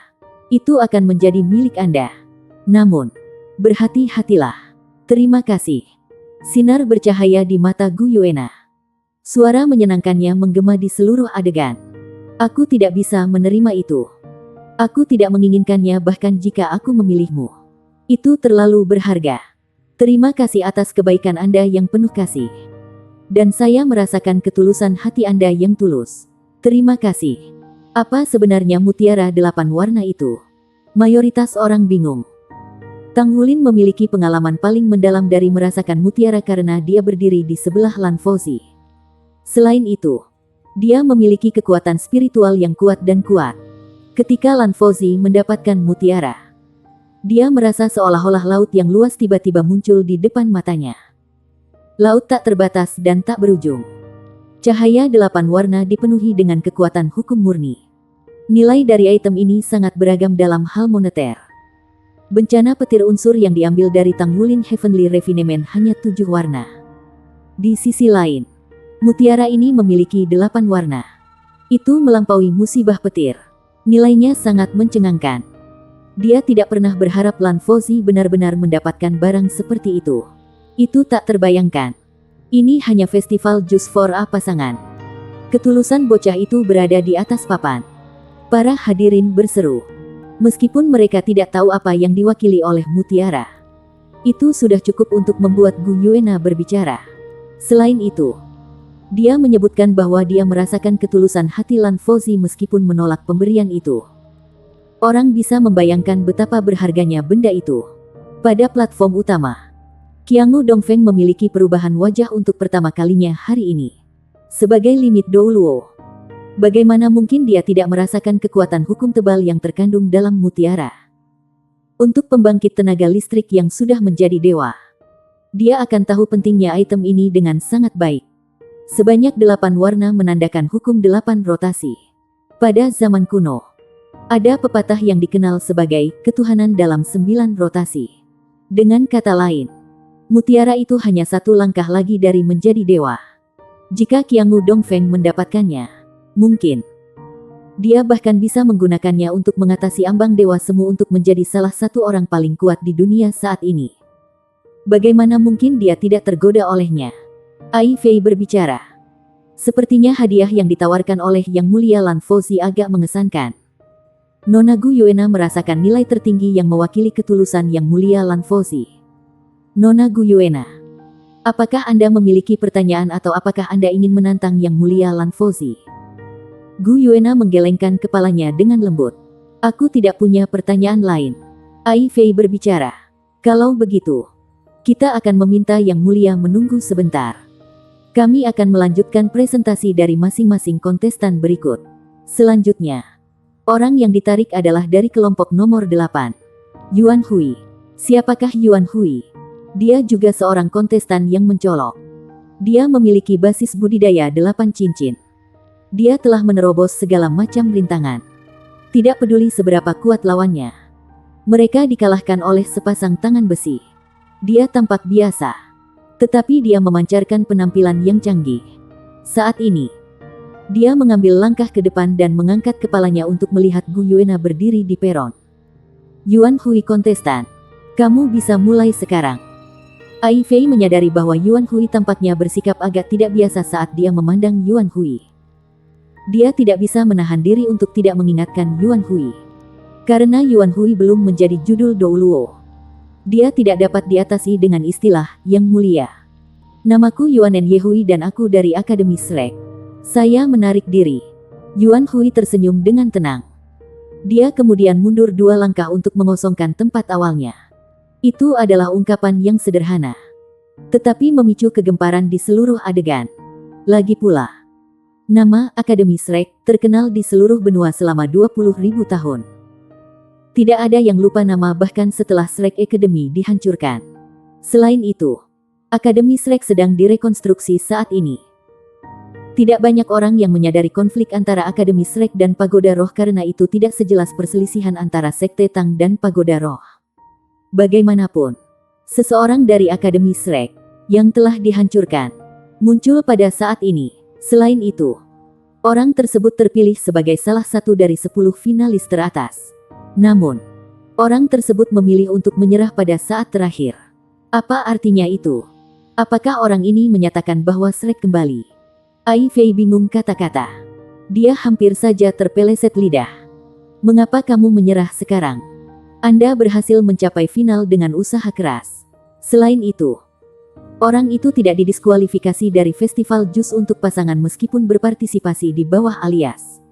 itu akan menjadi milik Anda. Namun, berhati-hatilah. Terima kasih. Sinar bercahaya di mata Gu Yuena. Suara menyenangkannya menggema di seluruh adegan. Aku tidak bisa menerima itu. Aku tidak menginginkannya bahkan jika aku memilihmu. Itu terlalu berharga. Terima kasih atas kebaikan Anda yang penuh kasih. Dan saya merasakan ketulusan hati Anda yang tulus. Terima kasih. Apa sebenarnya mutiara 8 warna itu? Mayoritas orang bingung. Tang Wulin memiliki pengalaman paling mendalam dari merasakan mutiara karena dia berdiri di sebelah Lan Fauzi. Selain itu, dia memiliki kekuatan spiritual yang kuat dan kuat. Ketika Lan Fauzi mendapatkan mutiara, dia merasa seolah-olah laut yang luas tiba-tiba muncul di depan matanya. Laut tak terbatas dan tak berujung. Cahaya 8 warna dipenuhi dengan kekuatan hukum murni. Nilai dari item ini sangat beragam dalam hal moneter. Bencana petir unsur yang diambil dari Tang Wulin Heavenly Refinement hanya 7 warna. Di sisi lain, mutiara ini memiliki 8 warna. Itu melampaui musibah petir. Nilainya sangat mencengangkan. Dia tidak pernah berharap Lan Fauzi benar-benar mendapatkan barang seperti itu. Itu tak terbayangkan. Ini hanya festival jus for a pasangan. Ketulusan bocah itu berada di atas papan. Para hadirin berseru. Meskipun mereka tidak tahu apa yang diwakili oleh mutiara, itu sudah cukup untuk membuat Gu Yuena berbicara. Selain itu, dia menyebutkan bahwa dia merasakan ketulusan hati Lan Fauzi meskipun menolak pemberian itu. Orang bisa membayangkan betapa berharganya benda itu. Pada platform utama, Qiangu Dongfeng memiliki perubahan wajah untuk pertama kalinya hari ini. Sebagai limit Douluo, bagaimana mungkin dia tidak merasakan kekuatan hukum tebal yang terkandung dalam mutiara? Untuk pembangkit tenaga listrik yang sudah menjadi dewa, dia akan tahu pentingnya item ini dengan sangat baik. Sebanyak 8 warna menandakan hukum 8 rotasi. Pada zaman kuno, ada pepatah yang dikenal sebagai ketuhanan dalam 9 rotasi. Dengan kata lain, mutiara itu hanya satu langkah lagi dari menjadi dewa. Jika Qiangu Dongfeng mendapatkannya, mungkin dia bahkan bisa menggunakannya untuk mengatasi ambang dewa semu untuk menjadi salah satu orang paling kuat di dunia saat ini. Bagaimana mungkin dia tidak tergoda olehnya? Ai Fei berbicara. Sepertinya hadiah yang ditawarkan oleh Yang Mulia Lan Fauzi agak mengesankan. Nona Gu Yuena merasakan nilai tertinggi yang mewakili ketulusan Yang Mulia Lan Fauzi. Nona Gu Yuena, apakah Anda memiliki pertanyaan atau apakah Anda ingin menantang Yang Mulia Lan Fauzi? Gu Yuena menggelengkan kepalanya dengan lembut. Aku tidak punya pertanyaan lain. Ai Fei berbicara. Kalau begitu, kita akan meminta Yang Mulia menunggu sebentar. Kami akan melanjutkan presentasi dari masing-masing kontestan berikut. Selanjutnya, orang yang ditarik adalah dari kelompok nomor 8. Yuan Hui. Siapakah Yuan Hui? Dia juga seorang kontestan yang mencolok. Dia memiliki basis budidaya 8 cincin. Dia telah menerobos segala macam rintangan. Tidak peduli seberapa kuat lawannya. Mereka dikalahkan oleh sepasang tangan besi. Dia tampak biasa. Tetapi dia memancarkan penampilan yang canggih. Saat ini, dia mengambil langkah ke depan dan mengangkat kepalanya untuk melihat Gu Yuena berdiri di peron. Yuan Hui kontestan. Kamu bisa mulai sekarang. Ai Fei menyadari bahwa Yuan Hui tampaknya bersikap agak tidak biasa saat dia memandang Yuan Hui. Dia tidak bisa menahan diri untuk tidak mengingatkan Yuan Hui. Karena Yuan Hui belum menjadi judul Douluo. Dia tidak dapat diatasi dengan istilah Yang Mulia. Namaku Yuanen Yehui dan aku dari Akademi Shrek. Saya menarik diri. Yuan Hui tersenyum dengan tenang. Dia kemudian mundur 2 langkah untuk mengosongkan tempat awalnya. Itu adalah ungkapan yang sederhana, tetapi memicu kegemparan di seluruh adegan. Lagi pula, nama Akademi Shrek terkenal di seluruh benua selama 20.000 tahun. Tidak ada yang lupa nama bahkan setelah Shrek Academy dihancurkan. Selain itu, Akademi Shrek sedang direkonstruksi saat ini. Tidak banyak orang yang menyadari konflik antara Akademi Shrek dan Pagoda Roh karena itu tidak sejelas perselisihan antara Sekte Tang dan Pagoda Roh. Bagaimanapun, seseorang dari Akademi Shrek yang telah dihancurkan muncul pada saat ini. Selain itu, orang tersebut terpilih sebagai salah satu dari 10 finalis teratas. Namun, orang tersebut memilih untuk menyerah pada saat terakhir. Apa artinya itu? Apakah orang ini menyatakan bahwa Shrek kembali? Ai Fei bingung kata-kata. Dia hampir saja terpeleset lidah. Mengapa kamu menyerah sekarang? Anda berhasil mencapai final dengan usaha keras. Selain itu, orang itu tidak didiskualifikasi dari festival jus untuk pasangan meskipun berpartisipasi di bawah alias.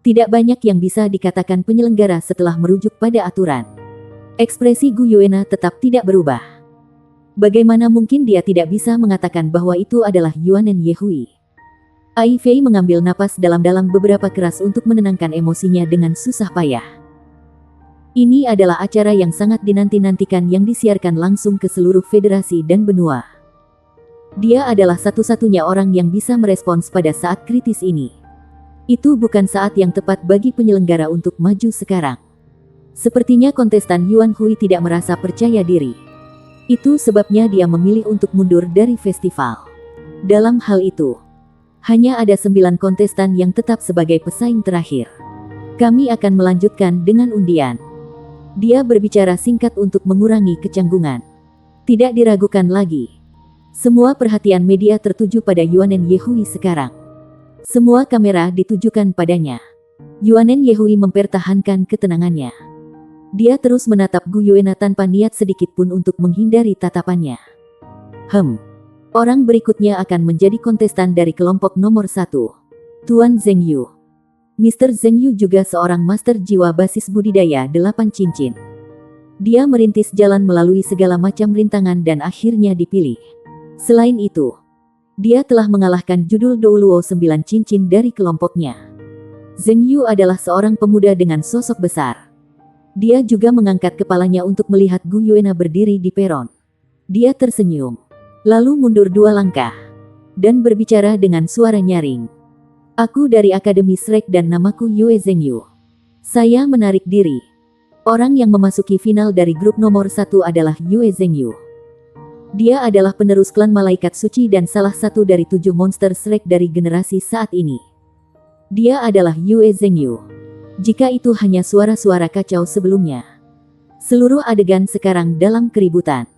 Tidak banyak yang bisa dikatakan penyelenggara setelah merujuk pada aturan. Ekspresi Gu Yuena tetap tidak berubah. Bagaimana mungkin dia tidak bisa mengatakan bahwa itu adalah Yuanen Yehui? Ai Fei mengambil napas dalam-dalam beberapa keras untuk menenangkan emosinya dengan susah payah. Ini adalah acara yang sangat dinanti-nantikan yang disiarkan langsung ke seluruh federasi dan benua. Dia adalah satu-satunya orang yang bisa merespons pada saat kritis ini. Itu bukan saat yang tepat bagi penyelenggara untuk maju sekarang. Sepertinya kontestan Yuan Hui tidak merasa percaya diri. Itu sebabnya dia memilih untuk mundur dari festival. Dalam hal itu, hanya ada 9 kontestan yang tetap sebagai pesaing terakhir. Kami akan melanjutkan dengan undian. Dia berbicara singkat untuk mengurangi kecanggungan. Tidak diragukan lagi. Semua perhatian media tertuju pada Yuanen Yehui sekarang. Semua kamera ditujukan padanya. Yuanen Yehui mempertahankan ketenangannya. Dia terus menatap Gu Yuena tanpa niat sedikit pun untuk menghindari tatapannya. Orang berikutnya akan menjadi kontestan dari kelompok nomor 1. Tuan Zheng Yu. Mr. Zheng Yu juga seorang master jiwa basis budidaya 8 cincin. Dia merintis jalan melalui segala macam rintangan dan akhirnya dipilih. Selain itu, dia telah mengalahkan judul Douluo 9 cincin dari kelompoknya. Zheng Yu adalah seorang pemuda dengan sosok besar. Dia juga mengangkat kepalanya untuk melihat Gu Yuena berdiri di peron. Dia tersenyum, lalu mundur 2 langkah, dan berbicara dengan suara nyaring. Aku dari Akademi Shrek dan namaku Yue Zheng Yu. Saya menarik diri. Orang yang memasuki final dari grup nomor 1 adalah Yue Zheng Yu. Dia adalah penerus klan Malaikat Suci dan salah satu dari 7 monster Shrek dari generasi saat ini. Dia adalah Yue Zheng Yu. Jika itu hanya suara-suara kacau sebelumnya. Seluruh adegan sekarang dalam keributan.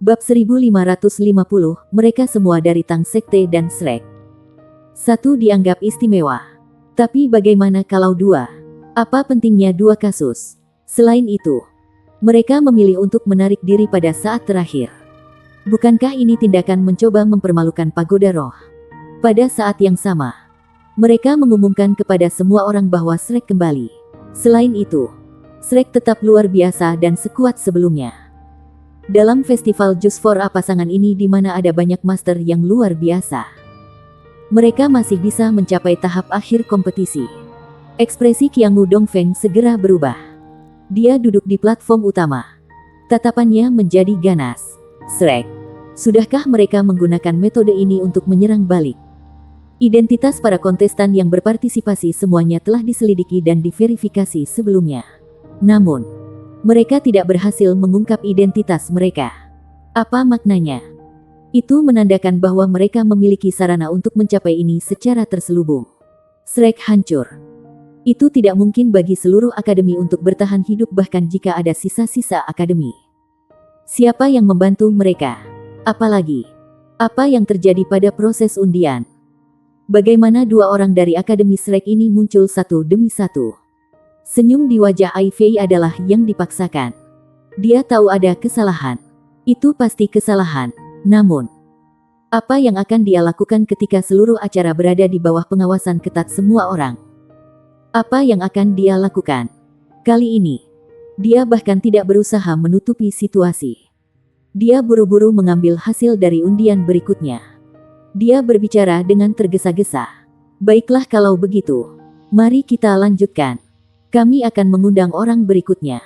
Bab 1550, mereka semua dari Tang Sekte dan Shrek. 1 dianggap istimewa. Tapi bagaimana kalau 2? Apa pentingnya 2 kasus? Selain itu, mereka memilih untuk menarik diri pada saat terakhir. Bukankah ini tindakan mencoba mempermalukan Pagoda Roh? Pada saat yang sama, Mereka mengumumkan kepada semua orang bahwa Shrek kembali. Selain itu, Shrek tetap luar biasa dan sekuat sebelumnya. Dalam festival Just for A pasangan ini di mana ada banyak master yang luar biasa, mereka masih bisa mencapai tahap akhir kompetisi. Ekspresi Qiangu Dongfeng segera berubah. Dia duduk di platform utama. Tatapannya menjadi ganas. Shrek, sudahkah mereka menggunakan metode ini untuk menyerang balik? Identitas para kontestan yang berpartisipasi semuanya telah diselidiki dan diverifikasi sebelumnya. Namun, mereka tidak berhasil mengungkap identitas mereka. Apa maknanya? Itu menandakan bahwa mereka memiliki sarana untuk mencapai ini secara terselubung. Shrek hancur. Itu tidak mungkin bagi seluruh akademi untuk bertahan hidup bahkan jika ada sisa-sisa akademi. Siapa yang membantu mereka? Apalagi, apa yang terjadi pada proses undian? Bagaimana dua orang dari Akademi Shrek ini muncul satu demi satu? Senyum di wajah Ai Fei adalah yang dipaksakan. Dia tahu ada kesalahan. Itu pasti kesalahan. Namun, apa yang akan dia lakukan ketika seluruh acara berada di bawah pengawasan ketat semua orang? Apa yang akan dia lakukan? Kali ini, dia bahkan tidak berusaha menutupi situasi. Dia buru-buru mengambil hasil dari undian berikutnya. Dia berbicara dengan tergesa-gesa. Baiklah kalau begitu. Mari kita lanjutkan. Kami akan mengundang orang berikutnya.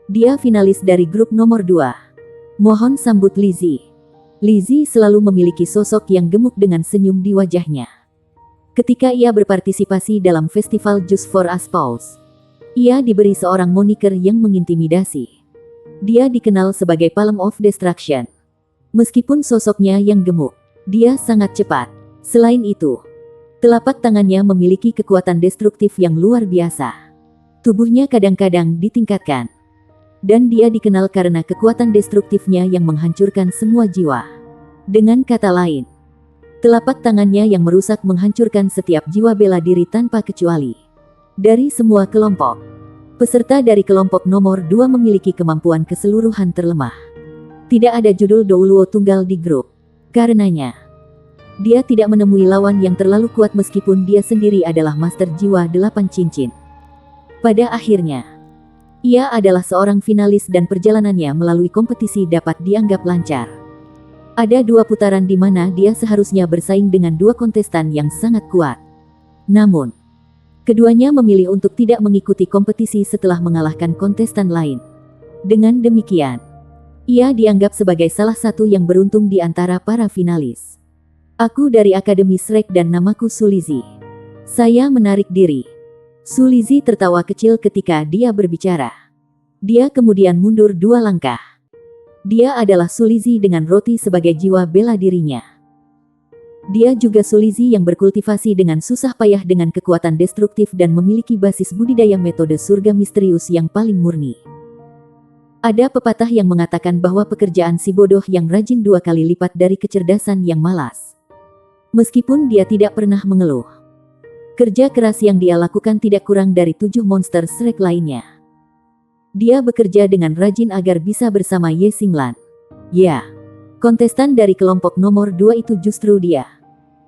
Dia finalis dari grup nomor 2. Mohon sambut Lizzie. Lizzie selalu memiliki sosok yang gemuk dengan senyum di wajahnya. Ketika ia berpartisipasi dalam festival Just for a Spouse, ia diberi seorang moniker yang mengintimidasi. Dia dikenal sebagai Palm of Destruction. Meskipun sosoknya yang gemuk, dia sangat cepat. Selain itu, telapak tangannya memiliki kekuatan destruktif yang luar biasa. Tubuhnya kadang-kadang ditingkatkan. Dan dia dikenal karena kekuatan destruktifnya yang menghancurkan semua jiwa. Dengan kata lain, telapak tangannya yang merusak menghancurkan setiap jiwa bela diri tanpa kecuali. Dari semua kelompok, peserta dari kelompok nomor 2 memiliki kemampuan keseluruhan terlemah. Tidak ada judul Douluo tunggal di grup. Karenanya, dia tidak menemui lawan yang terlalu kuat meskipun dia sendiri adalah master jiwa 8 cincin. Pada akhirnya, ia adalah seorang finalis dan perjalanannya melalui kompetisi dapat dianggap lancar. Ada 2 putaran di mana dia seharusnya bersaing dengan 2 kontestan yang sangat kuat. Namun, keduanya memilih untuk tidak mengikuti kompetisi setelah mengalahkan kontestan lain. Dengan demikian, ia dianggap sebagai salah satu yang beruntung di antara para finalis. Aku dari Akademi Shrek dan namaku Sulizzie. Saya menarik diri. Sulizzie tertawa kecil ketika dia berbicara. Dia kemudian mundur 2 langkah. Dia adalah Sulizzie dengan roti sebagai jiwa bela dirinya. Dia juga Sulizzie yang berkultivasi dengan susah payah dengan kekuatan destruktif dan memiliki basis budidaya metode surga misterius yang paling murni. Ada pepatah yang mengatakan bahwa pekerjaan si bodoh yang rajin 2 kali lipat dari kecerdasan yang malas. Meskipun dia tidak pernah mengeluh, kerja keras yang dia lakukan tidak kurang dari 7 monster Shrek lainnya. Dia bekerja dengan rajin agar bisa bersama Ye Xinglan. Ya, kontestan dari kelompok nomor 2 itu justru dia.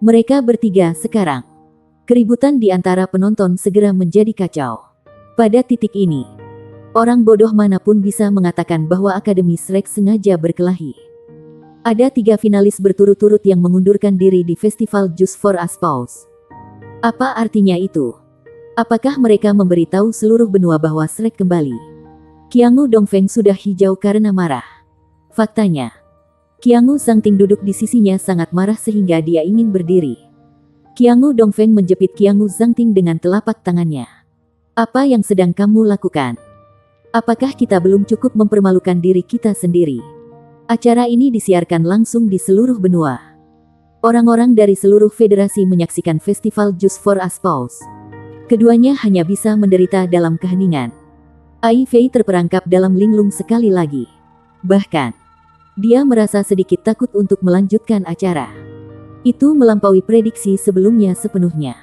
Mereka bertiga sekarang. Keributan di antara penonton segera menjadi kacau. Pada titik ini, orang bodoh manapun bisa mengatakan bahwa Akademi Shrek sengaja berkelahi. Ada 3 finalis berturut-turut yang mengundurkan diri di festival Just for a Spouse. Apa artinya itu? Apakah mereka memberitahu seluruh benua bahwa Shrek kembali? Qiangu Dongfeng sudah hijau karena marah. Faktanya, Qiangu Zhangting duduk di sisinya sangat marah sehingga dia ingin berdiri. Qiangu Dongfeng menjepit Qiangu Zhangting dengan telapak tangannya. Apa yang sedang kamu lakukan? Apakah kita belum cukup mempermalukan diri kita sendiri? Acara ini disiarkan langsung di seluruh benua. Orang-orang dari seluruh federasi menyaksikan festival Just for a Spouse. Keduanya hanya bisa menderita dalam keheningan. Ai Fei terperangkap dalam linglung sekali lagi. Bahkan, dia merasa sedikit takut untuk melanjutkan acara. Itu melampaui prediksi sebelumnya sepenuhnya.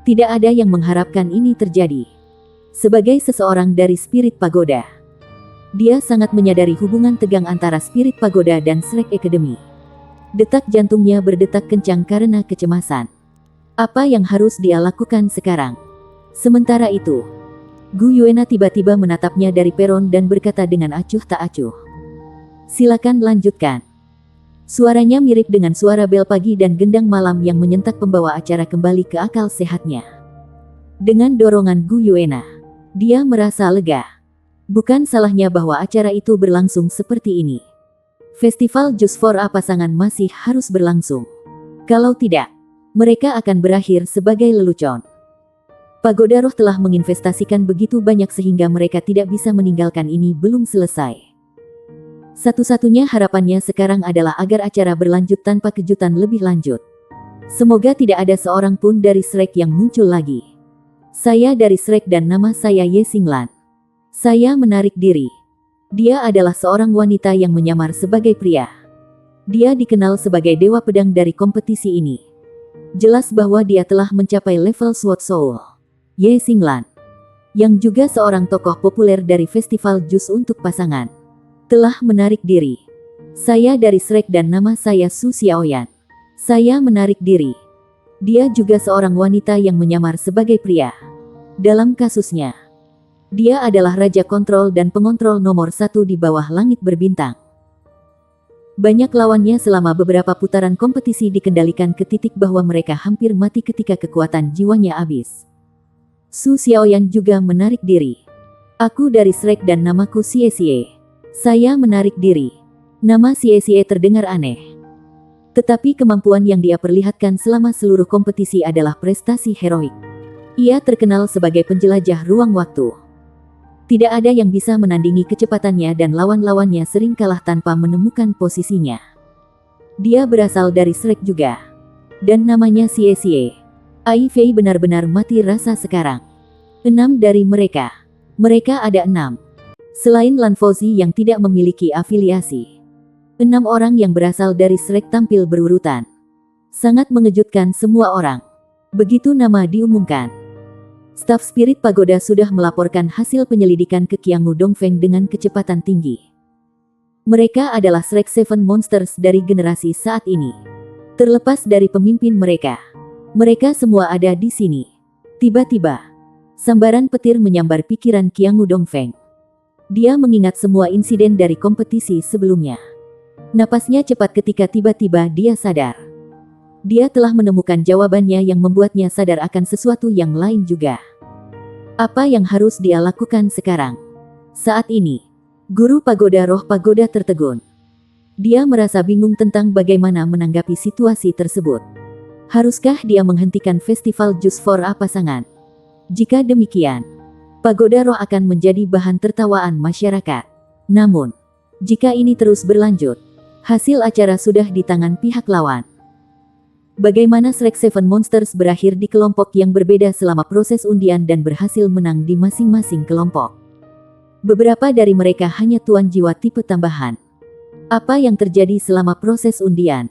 Tidak ada yang mengharapkan ini terjadi. Sebagai seseorang dari Spirit Pagoda, dia sangat menyadari hubungan tegang antara Spirit Pagoda dan Shrek Academy. Detak jantungnya berdetak kencang karena kecemasan. Apa yang harus dia lakukan sekarang? Sementara itu, Gu Yuena tiba-tiba menatapnya dari peron dan berkata dengan acuh tak acuh. Silakan lanjutkan. Suaranya mirip dengan suara bel pagi dan gendang malam yang menyentak pembawa acara kembali ke akal sehatnya. Dengan dorongan Gu Yuena, dia merasa lega. Bukan salahnya bahwa acara itu berlangsung seperti ini. Festival Jus for A pasangan masih harus berlangsung. Kalau tidak, mereka akan berakhir sebagai lelucon. Pagoda Roh telah menginvestasikan begitu banyak sehingga mereka tidak bisa meninggalkan ini belum selesai. Satu-satunya harapannya sekarang adalah agar acara berlanjut tanpa kejutan lebih lanjut. Semoga tidak ada seorang pun dari Shrek yang muncul lagi. Saya dari Shrek dan nama saya Ye Xinglan. Saya menarik diri. Dia adalah seorang wanita yang menyamar sebagai pria. Dia dikenal sebagai dewa pedang dari kompetisi ini. Jelas bahwa dia telah mencapai level Sword Soul. Ye Xinglan, yang juga seorang tokoh populer dari festival jus untuk pasangan, telah menarik diri. Saya dari Shrek dan nama saya Su Xiaoyan. Saya menarik diri. Dia juga seorang wanita yang menyamar sebagai pria. Dalam kasusnya, dia adalah raja kontrol dan pengontrol nomor 1 di bawah langit berbintang. Banyak lawannya selama beberapa putaran kompetisi dikendalikan ke titik bahwa mereka hampir mati ketika kekuatan jiwanya habis. Su Xiaoyan juga menarik diri. Aku dari Shrek dan namaku Xie Xie. Saya menarik diri. Nama Xie Xie terdengar aneh. Tetapi kemampuan yang dia perlihatkan selama seluruh kompetisi adalah prestasi heroik. Ia terkenal sebagai penjelajah ruang waktu. Tidak ada yang bisa menandingi kecepatannya dan lawan-lawannya sering kalah tanpa menemukan posisinya. Dia berasal dari Shrek juga. Dan namanya Xie Xie. Ai Fei benar-benar mati rasa sekarang. 6 dari mereka. Mereka ada 6. Selain Lan Fauzi yang tidak memiliki afiliasi. 6 orang yang berasal dari Shrek tampil berurutan. Sangat mengejutkan semua orang. Begitu nama diumumkan, staf spirit pagoda sudah melaporkan hasil penyelidikan ke Qiangu Dongfeng dengan kecepatan tinggi. Mereka adalah Shrek Seven Monsters dari generasi saat ini. Terlepas dari pemimpin mereka, mereka semua ada di sini. Tiba-tiba, sambaran petir menyambar pikiran Qiangu Dongfeng. Dia mengingat semua insiden dari kompetisi sebelumnya. Napasnya cepat ketika tiba-tiba dia sadar. Dia telah menemukan jawabannya yang membuatnya sadar akan sesuatu yang lain juga. Apa yang harus dia lakukan sekarang? Saat ini, Guru Pagoda Roh Pagoda tertegun. Dia merasa bingung tentang bagaimana menanggapi situasi tersebut. Haruskah dia menghentikan festival Jus for A pasangan? Jika demikian, Pagoda Roh akan menjadi bahan tertawaan masyarakat. Namun, jika ini terus berlanjut, hasil acara sudah di tangan pihak lawan. Bagaimana Shrek Seven Monsters berakhir di kelompok yang berbeda selama proses undian dan berhasil menang di masing-masing kelompok. Beberapa dari mereka hanya tuan jiwa tipe tambahan. Apa yang terjadi selama proses undian?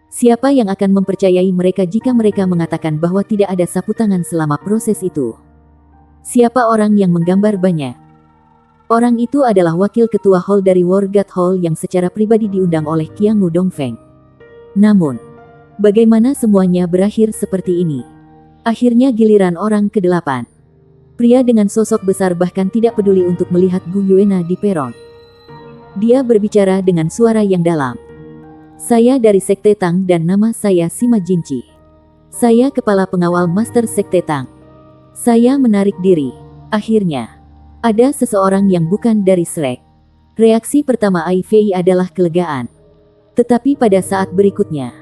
Siapa yang akan mempercayai mereka jika mereka mengatakan bahwa tidak ada sapu tangan selama proses itu? Siapa orang yang menggambar banyak? Orang itu adalah wakil ketua hall dari War God Hall yang secara pribadi diundang oleh Qiangu Dongfeng. Namun, bagaimana semuanya berakhir seperti ini? Akhirnya giliran orang ke-8. Pria dengan sosok besar bahkan tidak peduli untuk melihat Gu Yuena di peron. Dia berbicara dengan suara yang dalam. Saya dari Sekte Tang dan nama saya Sima Jinci. Saya kepala pengawal Master Sekte Tang. Saya menarik diri. Akhirnya, ada seseorang yang bukan dari Shrek. Reaksi pertama Ai Fei adalah kelegaan. Tetapi pada saat berikutnya,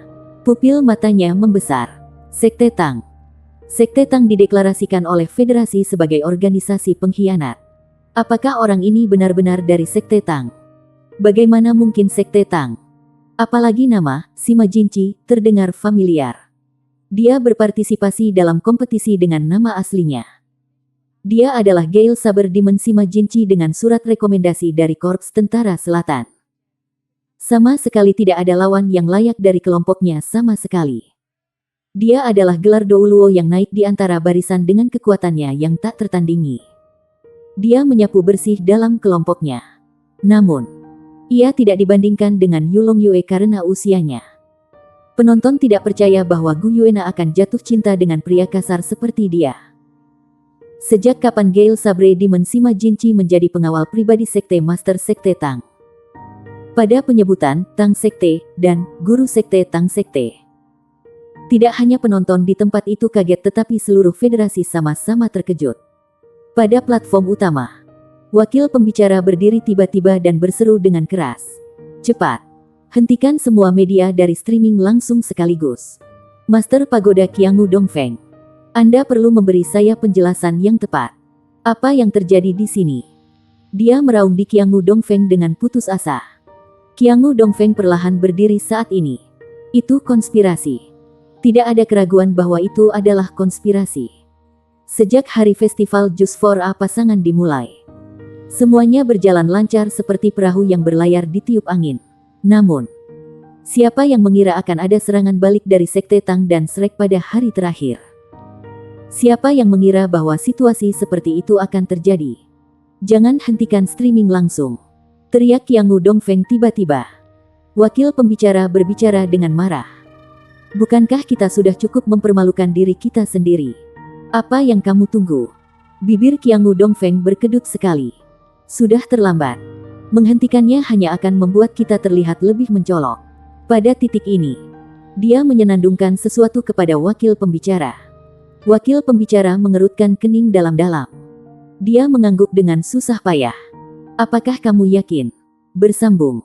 pupil matanya membesar. Sekte Tang. Sekte Tang dideklarasikan oleh Federasi sebagai organisasi pengkhianat. Apakah orang ini benar-benar dari Sekte Tang? Bagaimana mungkin Sekte Tang? Apalagi nama, Sima Jinci, terdengar familiar. Dia berpartisipasi dalam kompetisi dengan nama aslinya. Dia adalah Gale Saber Demon Sima Jinci dengan surat rekomendasi dari Korps Tentara Selatan. Sama sekali tidak ada lawan yang layak dari kelompoknya sama sekali. Dia adalah gelar Douluo yang naik di antara barisan dengan kekuatannya yang tak tertandingi. Dia menyapu bersih dalam kelompoknya. Namun, ia tidak dibandingkan dengan Yulong Yue karena usianya. Penonton tidak percaya bahwa Gu Yuena akan jatuh cinta dengan pria kasar seperti dia. Sejak kapan Gail Sabre Demon Sima Jinchi menjadi pengawal pribadi Sekte Master Sekte Tang? Pada penyebutan Tang Sekte dan Guru Sekte Tang Sekte, tidak hanya penonton di tempat itu kaget tetapi seluruh federasi sama-sama terkejut. Pada platform utama, wakil pembicara berdiri tiba-tiba dan berseru dengan keras. Cepat! Hentikan semua media dari streaming langsung sekaligus. Master Pagoda Qiangu Dongfeng, Anda perlu memberi saya penjelasan yang tepat. Apa yang terjadi di sini? Dia meraung di Qiangu Dongfeng dengan putus asa. Qiangu Dongfeng perlahan berdiri saat ini. Itu konspirasi. Tidak ada keraguan bahwa itu adalah konspirasi. Sejak hari festival Just for A pasangan dimulai, semuanya berjalan lancar seperti perahu yang berlayar di tiup angin. Namun, siapa yang mengira akan ada serangan balik dari Sekte Tang dan Shrek pada hari terakhir? Siapa yang mengira bahwa situasi seperti itu akan terjadi? Jangan hentikan streaming langsung, teriak Qiangu Dongfeng tiba-tiba. Wakil pembicara berbicara dengan marah. Bukankah kita sudah cukup mempermalukan diri kita sendiri? Apa yang kamu tunggu? Bibir Qiangu Dongfeng berkedut sekali. Sudah terlambat. Menghentikannya hanya akan membuat kita terlihat lebih mencolok. Pada titik ini, dia menyenandungkan sesuatu kepada wakil pembicara. Wakil pembicara mengerutkan kening dalam-dalam. Dia mengangguk dengan susah payah. Apakah kamu yakin? Bersambung.